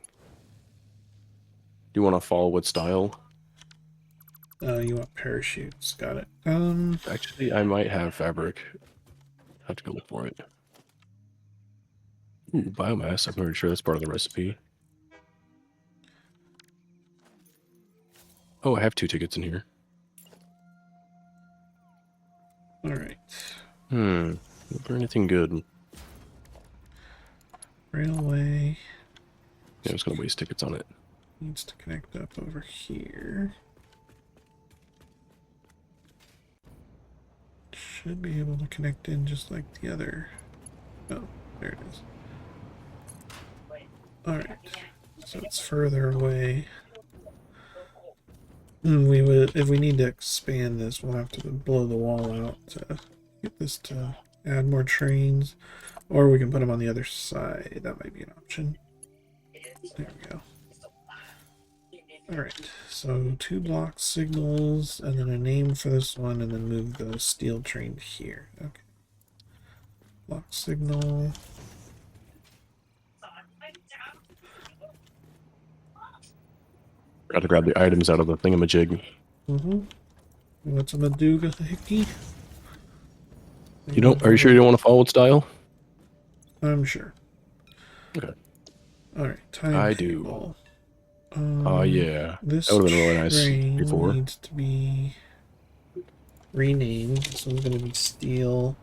Do you want to follow what style? You want parachutes. Got it. Actually, I might have fabric. I have to go look for it. Ooh, biomass. I'm pretty sure that's part of the recipe. Oh, I have 2 tickets in here. Alright. Not for anything good. Railway Yeah, I'm just gonna waste tickets on it. needs to connect up over here. Should be able to connect in just like the other. Oh, there it is. Alright. So it's further away. We would, if we need to expand this, we'll have to blow the wall out to get this to add more trains, or we can put them on the other side. That might be an option. There we go. Alright, so 2 block signals, and then a name for this one, and then move the steel train here. Okay. Block signal. Got to grab the items out of the thingamajig. What's a Maduga hickey? You don't? Are you sure you don't want to follow what style? I'm sure. Okay. Alright, time I table. do. Oh yeah. This That would have been really nice train before. needs to be renamed. This one's going to be steel.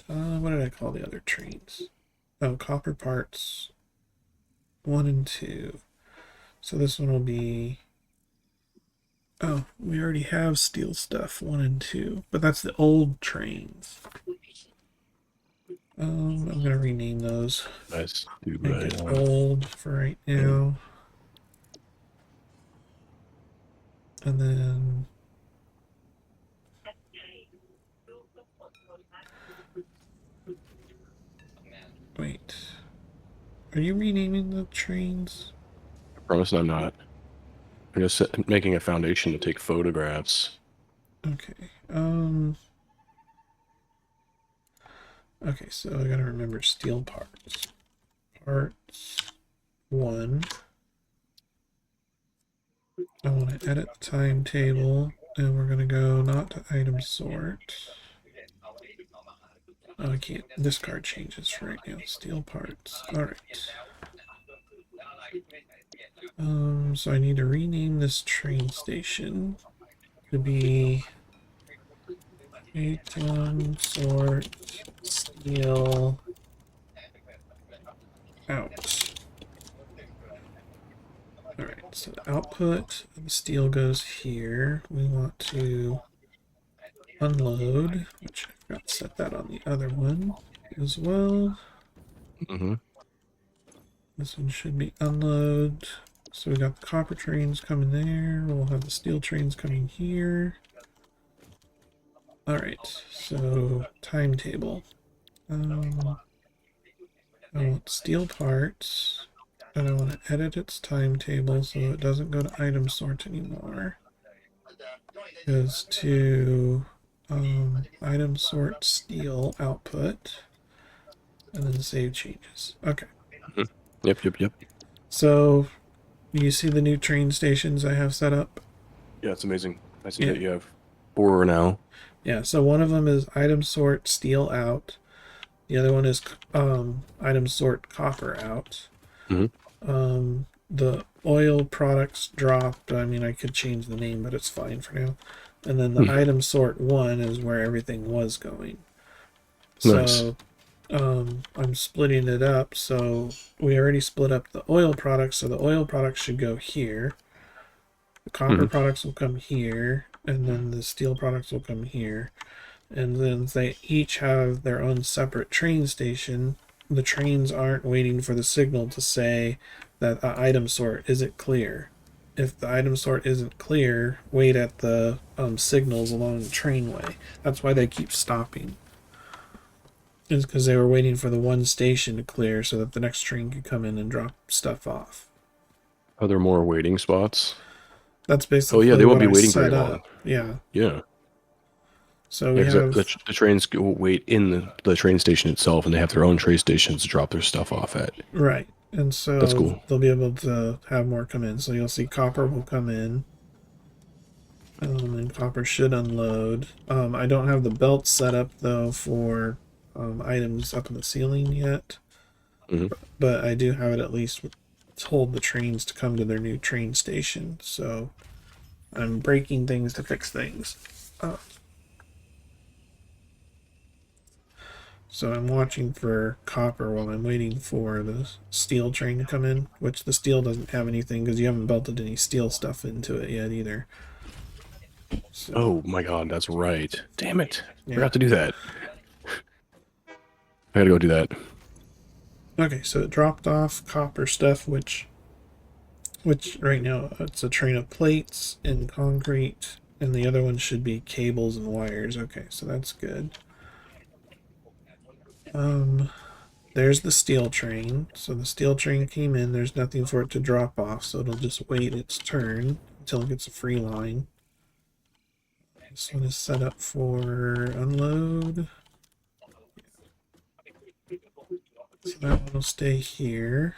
What did I call the other trains? Oh, copper parts 1 and 2. So this one will be... Oh, we already have steel stuff 1 and 2, but that's the old trains. I'm gonna rename those. Nice. Make it old for right now. And then wait. Are you renaming the trains? I promise I'm not. I'm just making a foundation to take photographs. Okay. Okay, so I gotta remember steel parts. Parts 1. I want to edit the timetable, and we're gonna go not to item sort. Oh, I can't discard changes for right now. Steel parts. Alright. So I need to rename this train station to be item sort steel out. Alright, so the output of the steel goes here. We want to unload, which I forgot to set that on the other one as well. This one should be unload. So we got the copper trains coming there. We'll have the steel trains coming here. All right, so timetable. I want steel parts, and I want to edit its timetable so it doesn't go to item sort anymore. Goes to item sort steel output, and then save changes. Okay. Yep. So you see the new train stations I have set up? Yeah, it's amazing. I see Yeah. that you have 4 now. Yeah, so one of them is item sort steel out. The other one is item sort copper out. The oil products dropped. I mean, I could change the name, but it's fine for now. And then the item sort 1 is where everything was going. Nice. So I'm splitting it up. So we already split up the oil products. So the oil products should go here. The copper products will come here. And then the steel products will come here. And then they each have their own separate train station. The trains aren't waiting for the signal to say that the item sort isn't clear. If the item sort isn't clear, wait at the signals along the trainway. That's why they keep stopping. It's because they were waiting for the one station to clear so that the next train could come in and drop stuff off. Are there more waiting spots? That's basically they won't what be I waiting very set long. up. Yeah. Yeah. So we Yeah, have because the trains will wait in the train station itself, and they have their own train stations to drop their stuff off at. right, and That's so cool. they'll be able to have more come in. So you'll see copper will come in, and copper should unload. I don't have the belt set up though for items up in the ceiling yet, but I do have it at least told the trains to come to their new train station. So I'm breaking things to fix things. So I'm watching for copper while I'm waiting for the steel train to come in, which the steel doesn't have anything because you haven't belted any steel stuff into it yet either. So, Oh my god, that's right. Damn it. Yeah. Forgot to do that. I gotta go do that. okay, so it dropped off copper stuff, which right now it's a train of plates and concrete, and the other one should be cables and wires. Okay, so that's good. There's the steel train. So the steel train came in. There's nothing for it to drop off, so it'll just wait its turn until it gets a free line. This one is set up for unload. So that one will stay here.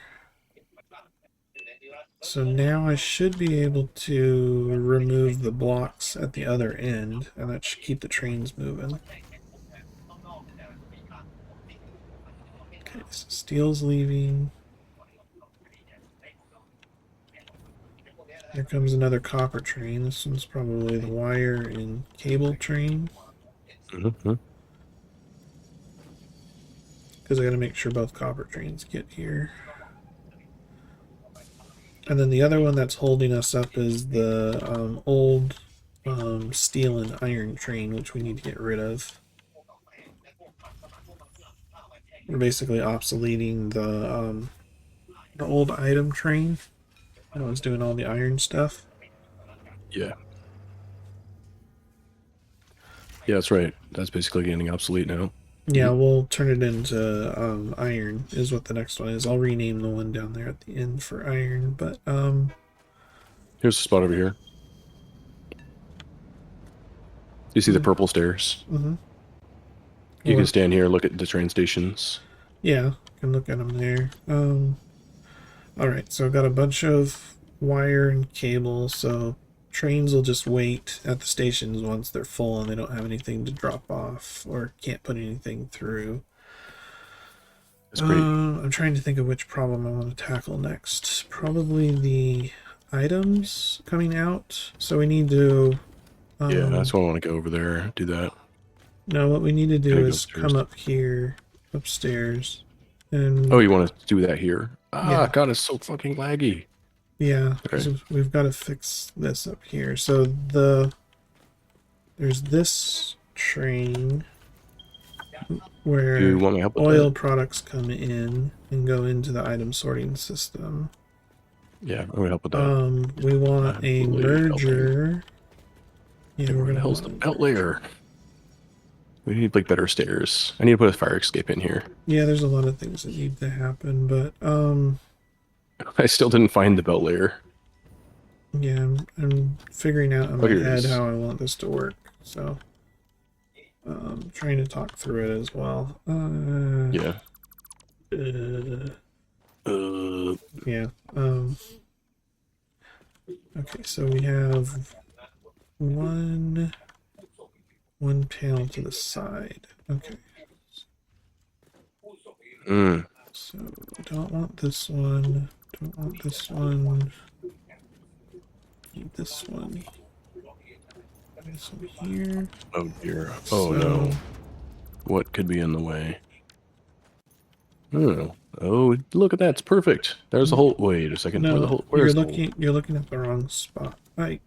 So now I should be able to remove the blocks at the other end, and that should keep the trains moving. Okay, so steel's leaving. Here comes another copper train. This one's probably the wire and cable train. Because I gotta make sure both copper trains get here. And then the other one that's holding us up is the old steel and iron train, which we need to get rid of. We're basically obsoleting the old item train that was doing all the iron stuff. Yeah. Yeah, that's right. That's basically getting obsolete now. Yeah, we'll turn it into iron is what the next one is. I'll rename the one down there at the end for iron, but Here's a spot over here. You see the purple stairs? Mm-hmm. You can stand here and look at the train stations. Yeah, I can look at them there. Alright, so I've got a bunch of wire and cable, so trains will just wait at the stations once they're full and they don't have anything to drop off or can't put anything through. That's great. I'm trying to think of which problem I want to tackle next. Probably the items coming out. So we need to... yeah, that's why I want to go over there, do that. No, what we need to do Gotta go is upstairs. come up here, upstairs, and... Oh, you want to do that here? Ah, Yeah. God, it's so fucking laggy. Yeah, so we've got to fix this up here. So there's this train where Do you want me to help with oil that? products come in and go into the item sorting system. Yeah, I'm going to help with that. We want a Absolutely merger. Yeah, And we're where the gonna hell's the want belt layer? We need like better stairs. I need to put a fire escape in here. Yeah, there's a lot of things that need to happen, but I still didn't find the belt layer. yeah, I'm figuring out in Oh, my here it head is. how I want this to work. So trying to talk through it as well. Yeah. Yeah. Okay, so we have one panel to the side. Okay. So don't want this one. Don't want this one. Need this one. This one here. Oh dear. Oh So, no. What could be in the way? Oh. Oh, look at that. It's perfect. There's the whole. Wait a second. Where the no, whole? you're Where's the hole? looking at the wrong spot. Right.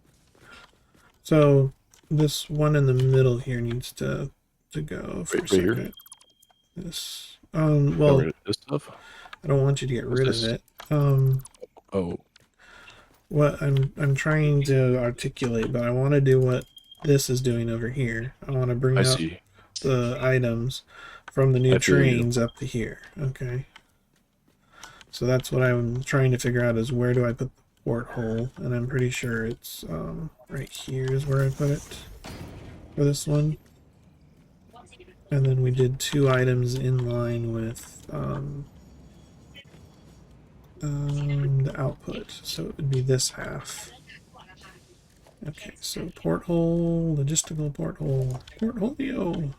So this one in the middle here needs to go for a Right here? second. This Get well, rid of this stuff. I don't want you to get What's rid this? of it. Oh. What I'm trying to articulate, but I want to do what this is doing over here. I want to bring I up see. the items from the new I feel you. trains up to here. Okay. So that's what I'm trying to figure out is where do I put the porthole, and I'm pretty sure it's right here is where I put it for this one. And then we did 2 items in line with the output, so it would be this half. Okay, so porthole, logistical porthole, portfolio.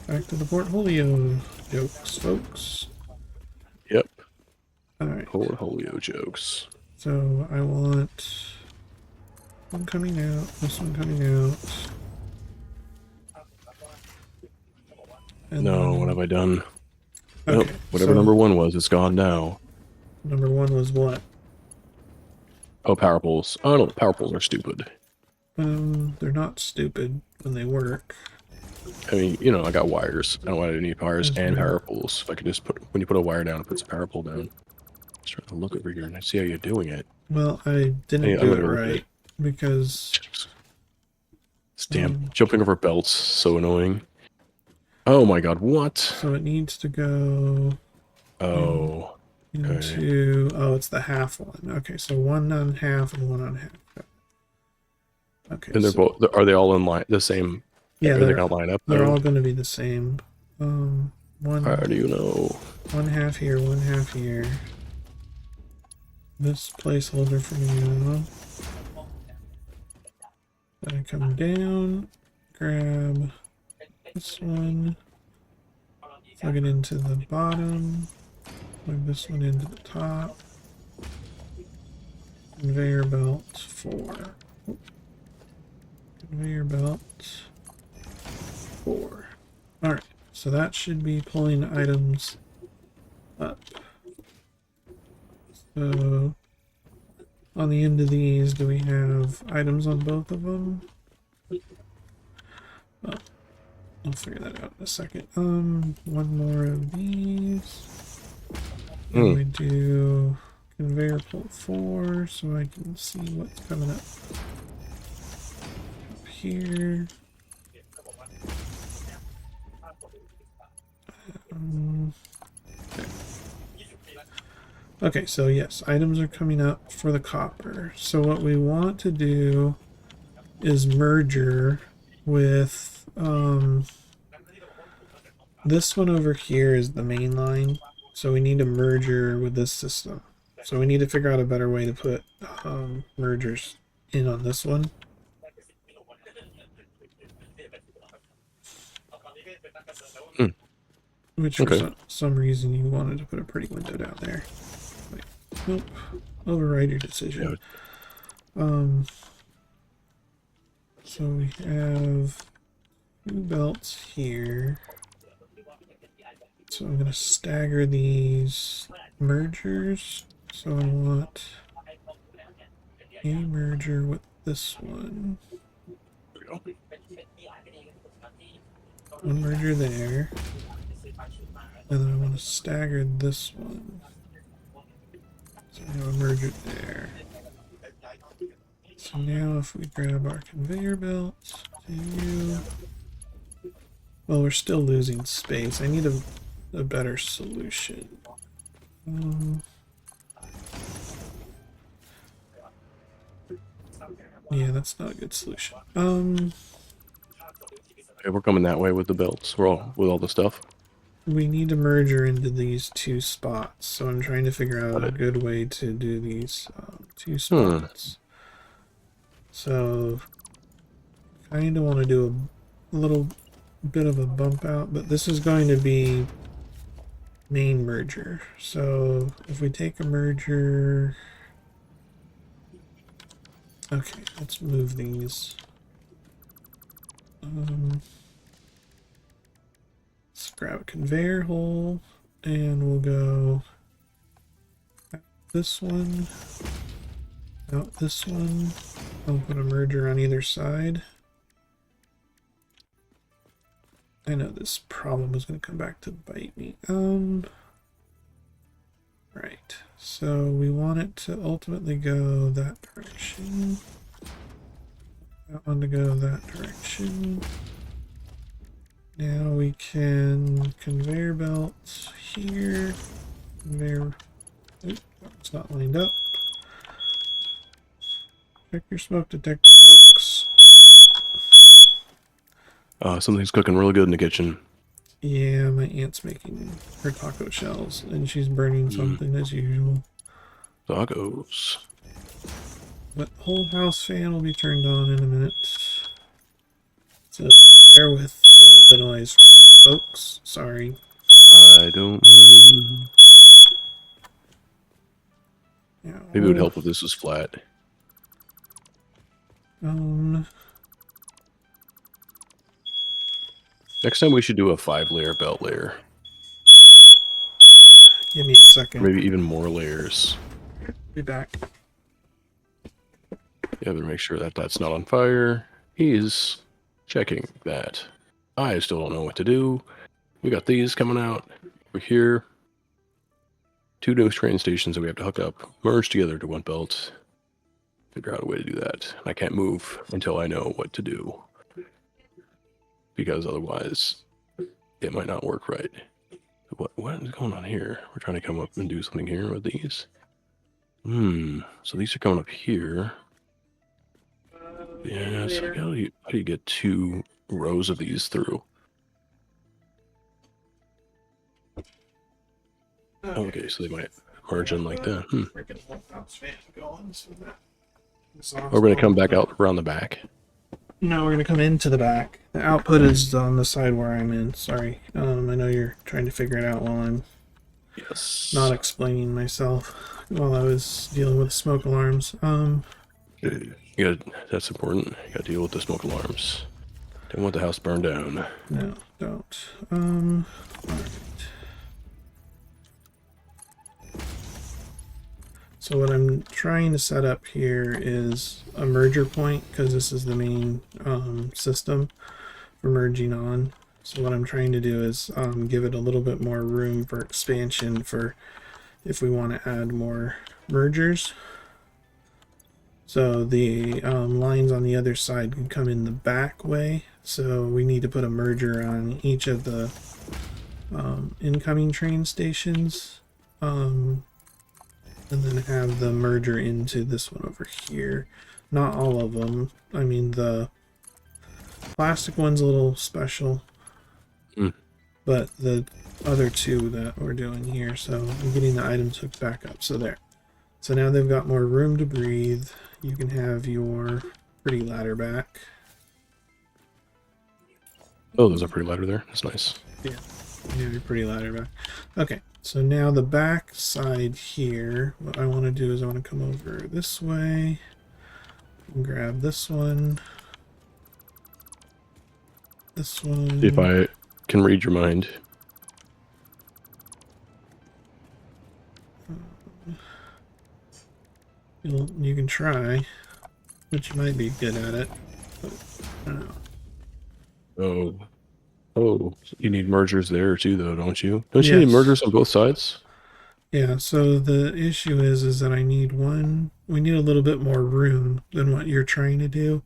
Back to the portfolio jokes, folks. Yep. Alright. Portfolio jokes. So I want one coming out, this one coming out. And No, then, what have I done? okay, Nope. Whatever so number 1 was, it's gone now. number 1 was what? Oh, power poles. Oh no, power poles are stupid. They're not stupid when they work. I mean, you know, I got wires. I don't want any wires That's and weird. power poles. If I could just put, when you put a wire down, it puts a power pole down. Just trying to look over here and I see how you're doing it. Well, I didn't Hey, do I'm it gonna rip right it. because Damn, jumping over belts, so annoying. Oh my god, what? so it needs to go Oh, okay. into it's the half one. Okay, so one on half and one on half. Okay, And they're so, both, are they all in line, the same? yeah, Are they they're, gonna line up they're though? all going to be the same. How do you know? One half here, one half here. This placeholder for now. Then I come down, grab this one, plug it into the bottom, plug this one into the top. Conveyor belt 4. Conveyor belt 4. Alright, so that should be pulling items up. So on the end of these, do we have items on both of them? Oh, I'll figure that out in a second. One more of these. And we do conveyor pull 4 so I can see what's coming up here. Okay, so yes, items are coming up for the copper. So what we want to do is merger with this one over here is the main line. So we need to merger with this system. So we need to figure out a better way to put mergers in on this one. Which for some reason you wanted to put a pretty window down there. Wait, nope. Override your decision. So we have 2 belts here. So I'm going to stagger these mergers. So I want a merger with this one. One merger there. And then I want to stagger this one. So I have a merger there. So now if we grab our conveyor belt, You. Well, we're still losing space. I need a better solution. Yeah, that's not a good solution. Okay, we're coming that way with the belts. We're all with all the stuff. We need a merger into these two spots, so I'm trying to figure out Got a it. good way to do these two spots. So, kind of want to do a little bit of a bump out, but this is going to be main merger. So, if we take a merger... Okay, let's move these. Let's grab a conveyor hole, and we'll go out this one, out this one. I'll put a merger on either side. I know this problem is going to come back to bite me. Right. So we want it to ultimately go that direction. That one to go that direction. Now we can conveyor belts here. Conveyor. Oop, that's not lined up. Check your smoke detector, folks. Something's cooking really good in the kitchen. Yeah, my aunt's making her taco shells, and she's burning something as usual. Tacos. But whole house fan will be turned on in a minute. So bear with the noise for a minute, folks. Sorry. I don't mind. Yeah, Maybe it would help if this was flat. Next time we should do a 5-layer belt layer. Give me a second. Maybe even more layers. Be back. Yeah, better make sure that that's not on fire. He's checking that. I still don't know what to do. We got these coming out. We're here. 2 new train stations that we have to hook up, merge together to one belt. Figure out a way to do that. I can't move until I know what to do, because otherwise it might not work right. What is going on here? We're trying to come up and do something here with these. So these are coming up here. Yeah, so how do you get 2 rows of these through? Okay, so they might merge in like that. We're going to come back out around the back. No, we're going to come into the back. The output is on the side where I'm in. Sorry. I know you're trying to figure it out while I'm not explaining myself while I was dealing with smoke alarms. That's important. You got to deal with the smoke alarms. Don't want the house burned down. No, don't. Alright. So what I'm trying to set up here is a merger point, because this is the main system for merging on. So what I'm trying to do is give it a little bit more room for expansion for if we want to add more mergers. So the lines on the other side can come in the back way. So we need to put a merger on each of the incoming train stations. And then have the merger into this one over here. Not all of them. I mean, the plastic one's a little special. But the other 2 that we're doing here. So I'm getting the items hooked back up. So there. So now they've got more room to breathe. You can have your pretty ladder back. Oh, there's a pretty ladder there. That's nice. Yeah. You have your pretty ladder back. Okay. So now the back side here, what I want to do is I want to come over this way and grab this one. This one. See if I can read your mind. You can try, but you might be good at it. But I don't know. Oh, you need mergers there too, though, don't you? Don't you need mergers on both sides? Yeah, so the issue is that I need we need a little bit more room than what you're trying to do.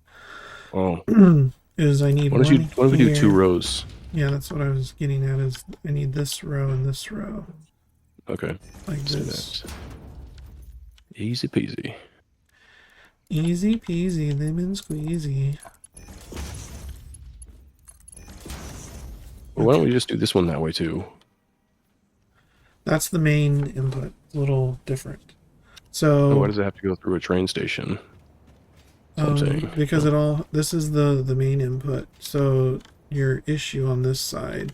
Oh. is I need Why one don't we do 2 here. rows? Yeah, that's what I was getting at. Is I need this row and this row Okay. like Let's do this. that. Easy peasy. Easy peasy, lemon squeezy. Well, why don't we just do this one that way too? That's the main input. A little different. Oh, why So does it have to go through a train station? That's what I'm saying. because it all this is the main input. So your issue on this side.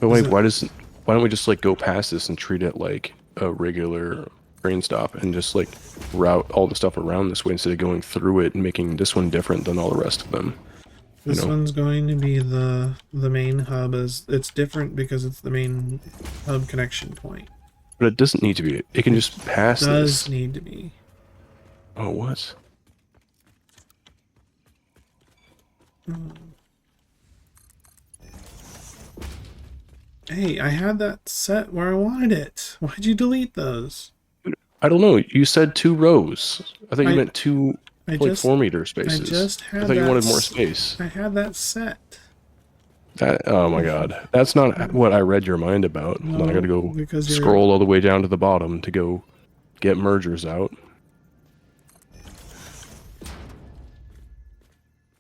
But is wait, that why don't we just like go past this and treat it like a regular train stop and just like route all the stuff around this way instead of going through it and making this one different than all the rest of them? This You know? one's going to be the main hub. As it's different because it's the main hub connection point. But it doesn't need to be. It can just pass Does this. need to be. Oh, what? Hey, I had that set where I wanted it. Why'd you delete those? I don't know. You said 2 rows. I thought you meant 2 I like just 4-meter I spaces. just had I thought you that wanted more space. I had that set. Oh my god. That's not what I read your mind about. Hold on, I gotta No, go because scroll all the way down to the bottom to go get mergers out.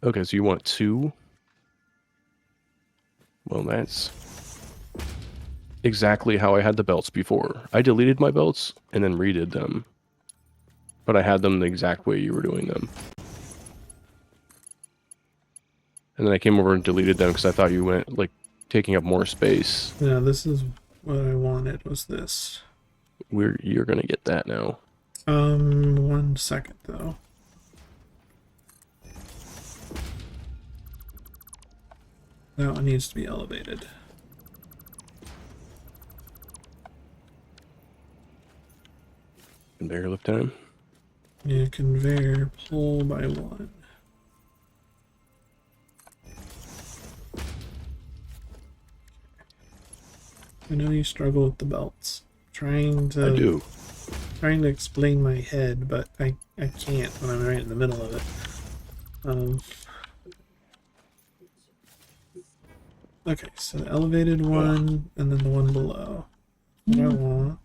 Okay, so you want 2? Well, that's exactly how I had the belts before. I deleted my belts and then redid them. But I had them the exact way you were doing them. And then I came over and deleted them because I thought you went, like, taking up more space. Yeah, this is what I wanted. Was this? You're gonna get that now. 1 second though. That one needs to be elevated. Conveyor lift time. Yeah, conveyor pull by 1. I know you struggle with the belts. Trying I do. to explain my head, but I can't when I'm right in the middle of it. Okay, so the elevated one and then the one below. What I want.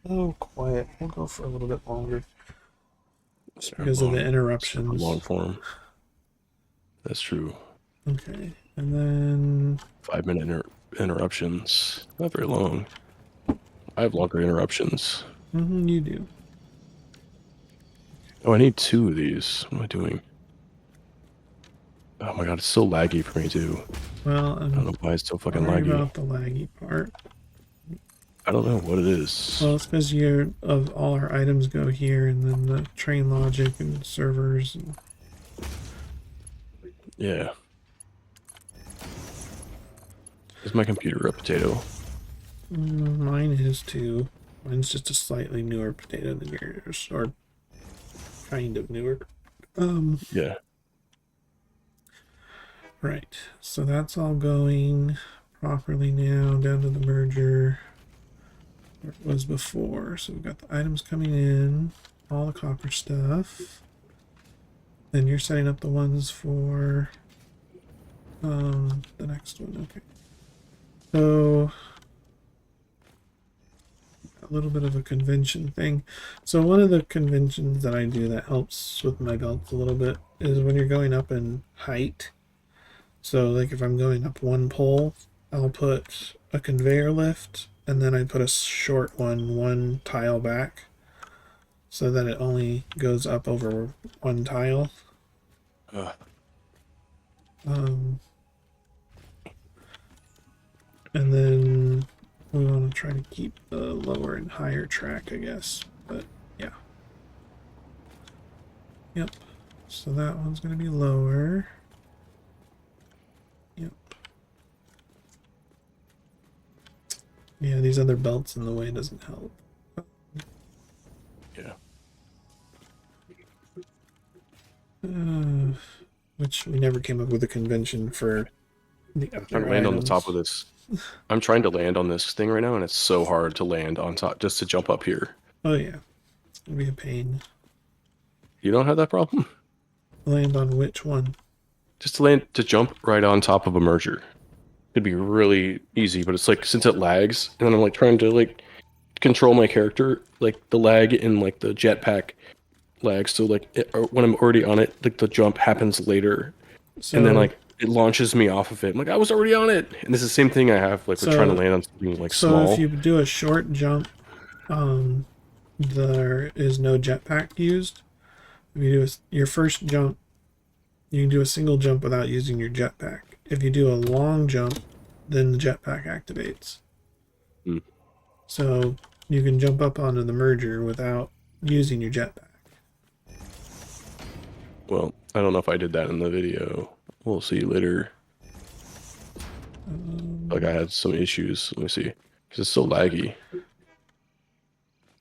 Oh, quiet. We'll go for a little bit longer. Just because of the interruptions. Long form. That's true. Okay, and then 5-minute interruptions. Not very long. I have longer interruptions. you do. Oh, I need 2 of these. What am I doing? Oh my god, it's so laggy for me too. Well, I don't know why it's so fucking sorry laggy. about the laggy part. I don't know what it is. Well, it's because of all our items go here, and then the train logic and servers. And Yeah. Is my computer a potato? mine is too. Mine's just a slightly newer potato than yours, or kind of newer. Yeah. Right. So that's all going properly now down to the merger where it was before. So we've got the items coming in, all the copper stuff. Then you're setting up the ones for the next one. Okay. So a little bit of a convention thing. So one of the conventions that I do that helps with my belts a little bit is when you're going up in height. So like if I'm going up 1 pole, I'll put a conveyor lift and then I put a short one tile back so that it only goes up over 1 tile. And then we want to try to keep the lower and higher track, I guess. But yeah. Yep. So that one's going to be lower. Yep. Yeah, these other belts in the way doesn't help. Yeah. Which we never came up with a convention for the other Trying to land on the items. top of this. I'm trying to land on this thing right now, and it's so hard to land on top just to jump up here. Oh yeah, it's gonna be a pain. You don't have that problem? Land on which one? Just to jump right on top of a merger. It'd be really easy, but it's like since it lags, and then I'm like trying to like control my character, like the lag in like the jetpack lag. So like when I'm already on it, like the jump happens later, and then So, like it launches me off of it. I'm like I was already on it, and this is the same thing I have like we're trying to so, land on something like so if small. you do a short jump, there is no jetpack used. If you do your first jump, you can do a single jump without using your jetpack. If you do a long jump, then the jetpack activates. Hmm. So you can jump up onto the merger without using your jetpack. Well, I don't know if I did that in the video. We'll see later. Like I had some issues. Let me see, because it's so laggy.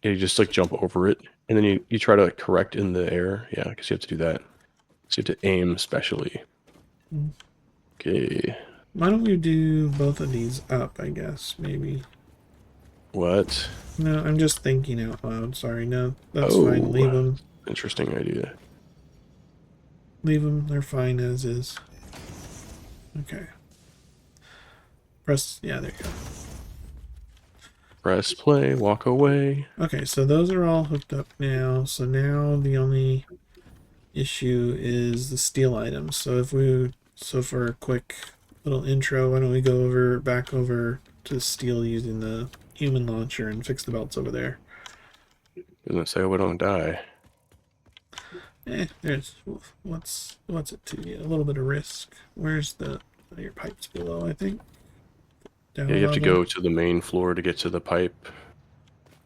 Yeah, you just like jump over it, and then you try to like, correct in the air. Yeah, because you have to do that. So you have to aim specially. Okay. Why don't we do both of these up, I guess, maybe. What? No, I'm just thinking out loud. Sorry, no, that's fine. Leave Oh, them. interesting idea. Leave them. They're fine as is. Okay. Press, yeah, there you go. Press play, walk away. Okay, so those are all hooked up now. So now the only issue is the steel items. So for a quick little intro, why don't we go back over to steel using the human launcher and fix the belts over there. Doesn't say we don't die. There's what's it to you? A little bit of risk. Where's your pipes below? I think down Yeah, a you have to level. go to the main floor to get to the pipe.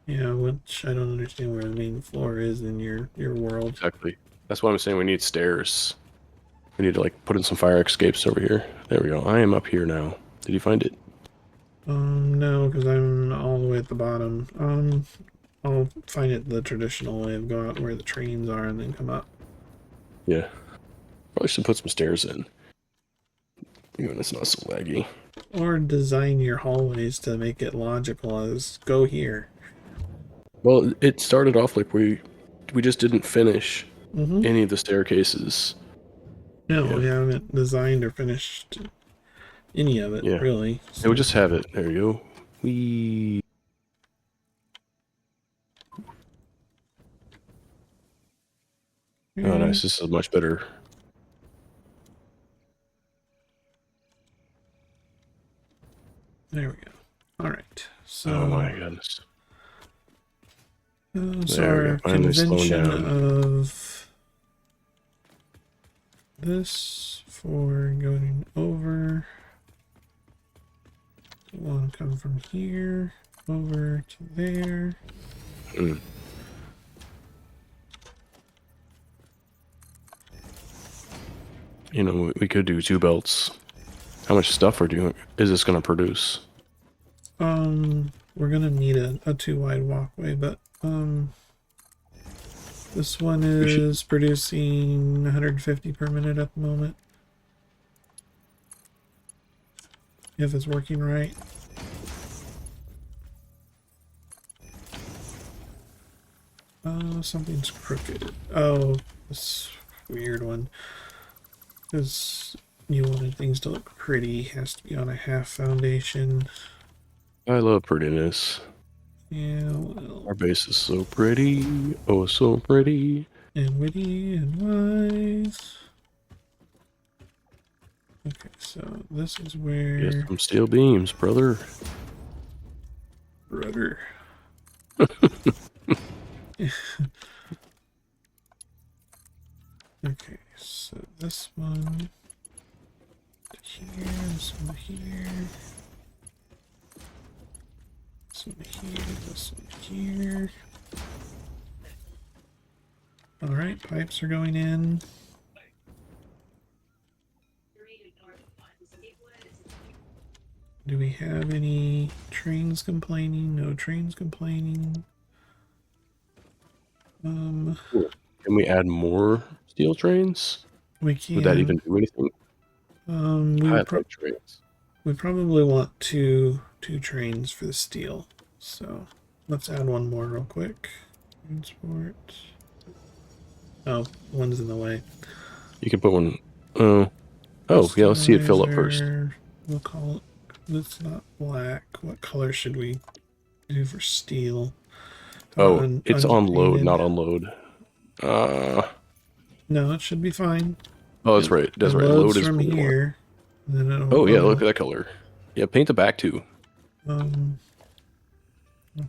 Yeah, which I don't understand where the main floor is in your world. Exactly. That's why I'm saying we need stairs. We need to like put in some fire escapes over here. There we go. I am up here now. Did you find it? No, because I'm all the way at the bottom. I'll find it the traditional way of go out where the trains are and then come up. Yeah. Probably should put some stairs in. Even it's not so laggy. Or design your hallways to make it logical as go here. Well, it started off like we just didn't finish Mm-hmm. any of the staircases. No, Yeah. we haven't designed or finished any of it, Yeah. really. So. So. Yeah, we just have it. There you go. We. Oh, nice. This is much better. There we go. All right. So. Oh my goodness. So There we go. our Finally slowing convention down. of this for going over. One come from here over to there. Mm. You know, we could do 2 belts. How much stuff is this going to produce? We're gonna need a 2 wide walkway, but this one is producing 150 per minute at the moment. If it's working right. Something's crooked. Oh, this weird one. Because you wanted things to look pretty, has to be on a half foundation. I love prettiness. Yeah, well. Our base is so pretty. Oh, so pretty. And witty and wise. Okay, so this is where... Get some steel beams, brother. Rudder. Okay, so this one to here, this one to here, this one to here, this one to here. Alright, pipes are going in. Do we have any trains complaining? No trains complaining. Cool. Can we add more steel trains? We can. Would that even do anything? Trains. We probably want two trains for the steel. So let's add one more real quick. Transport. Oh, one's in the way. You can put one. Oh, yeah. Let's see it fill up first. Customizer, we'll call it. It's not black. What color should we do for steel? Oh, it's on load, Unpainted. not on load. No, it should be fine. Oh, that's right. That's It right. loads Load is from what we want. here. And then it'll Oh yeah, go. look at that color. Yeah, paint the back too. I'll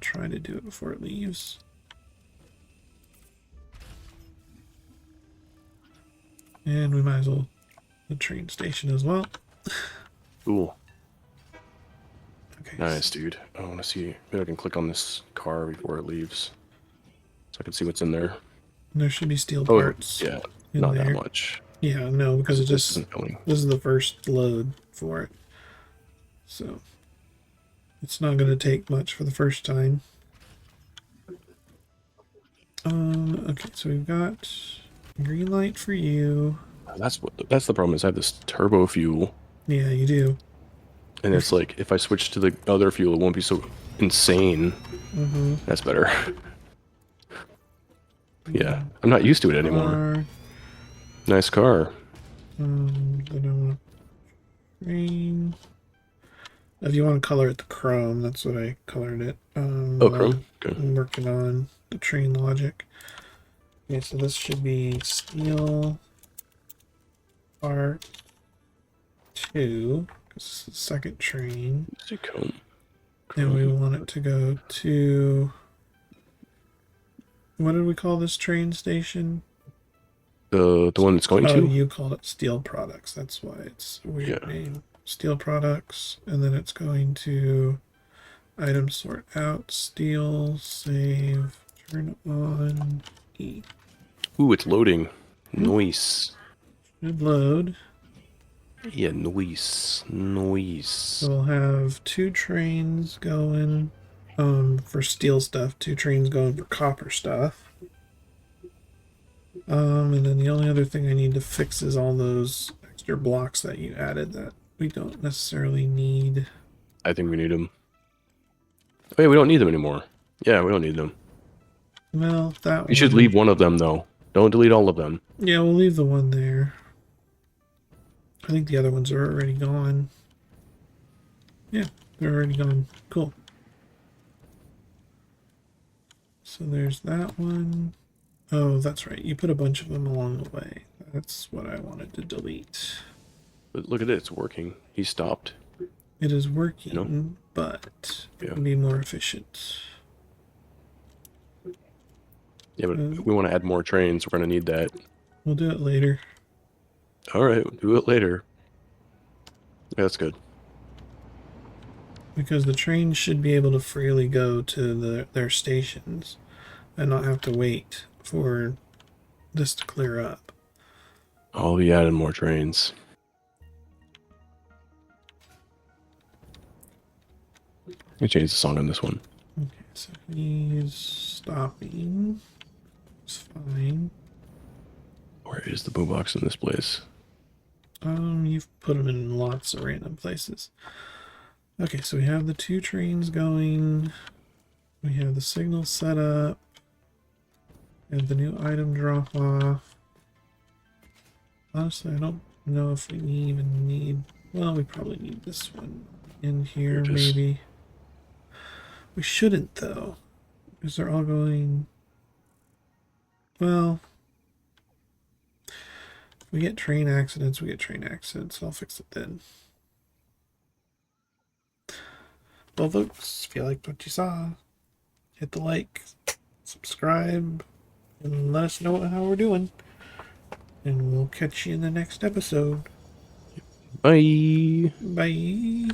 try to do it before it leaves. And we might as well the train station as well. Cool. Okay. Nice, dude. I want to see. Maybe I can click on this car before it leaves, so I can see what's in there. There should be steel Oh, parts. yeah, in not there. that much. Yeah, no, because it This just isn't filling. this is the first load for it, so it's not going to take much for the first time. Okay, so we've got green light for you. That's the problem is I have this turbo fuel, Yeah, you do. and it's like if I switch to the other fuel, it won't be so insane. Mm-hmm. That's better. Yeah, I'm not used to it anymore. Nice car. Then I want green. If you want to color it the chrome, that's what I colored it. Oh, chrome. Okay. I'm working on the train logic. Okay, so this should be steel part 2, because it's the second train. Chrome. And we want it to go to, what did we call this train station? The one it's going Oh, to. you called it steel products. That's why it's a weird name. Steel products, and then it's going to item sort out, steel, save, turn on, E. Ooh, it's loading. Noise. Should load. Yeah, noise. Noise. So we'll have 2 trains going for steel stuff, 2 trains going for copper stuff. And then the only other thing I need to fix is all those extra blocks that you added that we don't necessarily need. I think we need them. Oh yeah, we don't need them anymore. Yeah, we don't need them. Well, that one. You should leave one of them though. Don't delete all of them. Yeah, we'll leave the one there. I think the other ones are already gone. Yeah, they're already gone. Cool. So there's that one. Oh, that's right. You put a bunch of them along the way. That's what I wanted to delete. But look at it, it's working. He stopped. It is working, You know? but it Yeah. can be more efficient. Yeah, but if we want to add more trains, we're going to need that. We'll do it later. Alright, we'll do it later. Yeah, that's good. Because the trains should be able to freely go to their stations and not have to wait for this to clear up. I'll be adding more trains. Let me change the song on this one. Okay, so he's stopping. It's fine. Where is the boombox in this place? You've put them in lots of random places. Okay, so we have the 2 trains going. We have the signal set up. And the new item drop off. Honestly, I don't know if we even need. Well, we probably need this one in here, maybe. We shouldn't, though, because they're all going. Well, if we get train accidents, we get train accidents. I'll fix it then. Well, folks, if you liked what you saw, hit the like, subscribe, and let us know how we're doing. And we'll catch you in the next episode. Bye! Bye.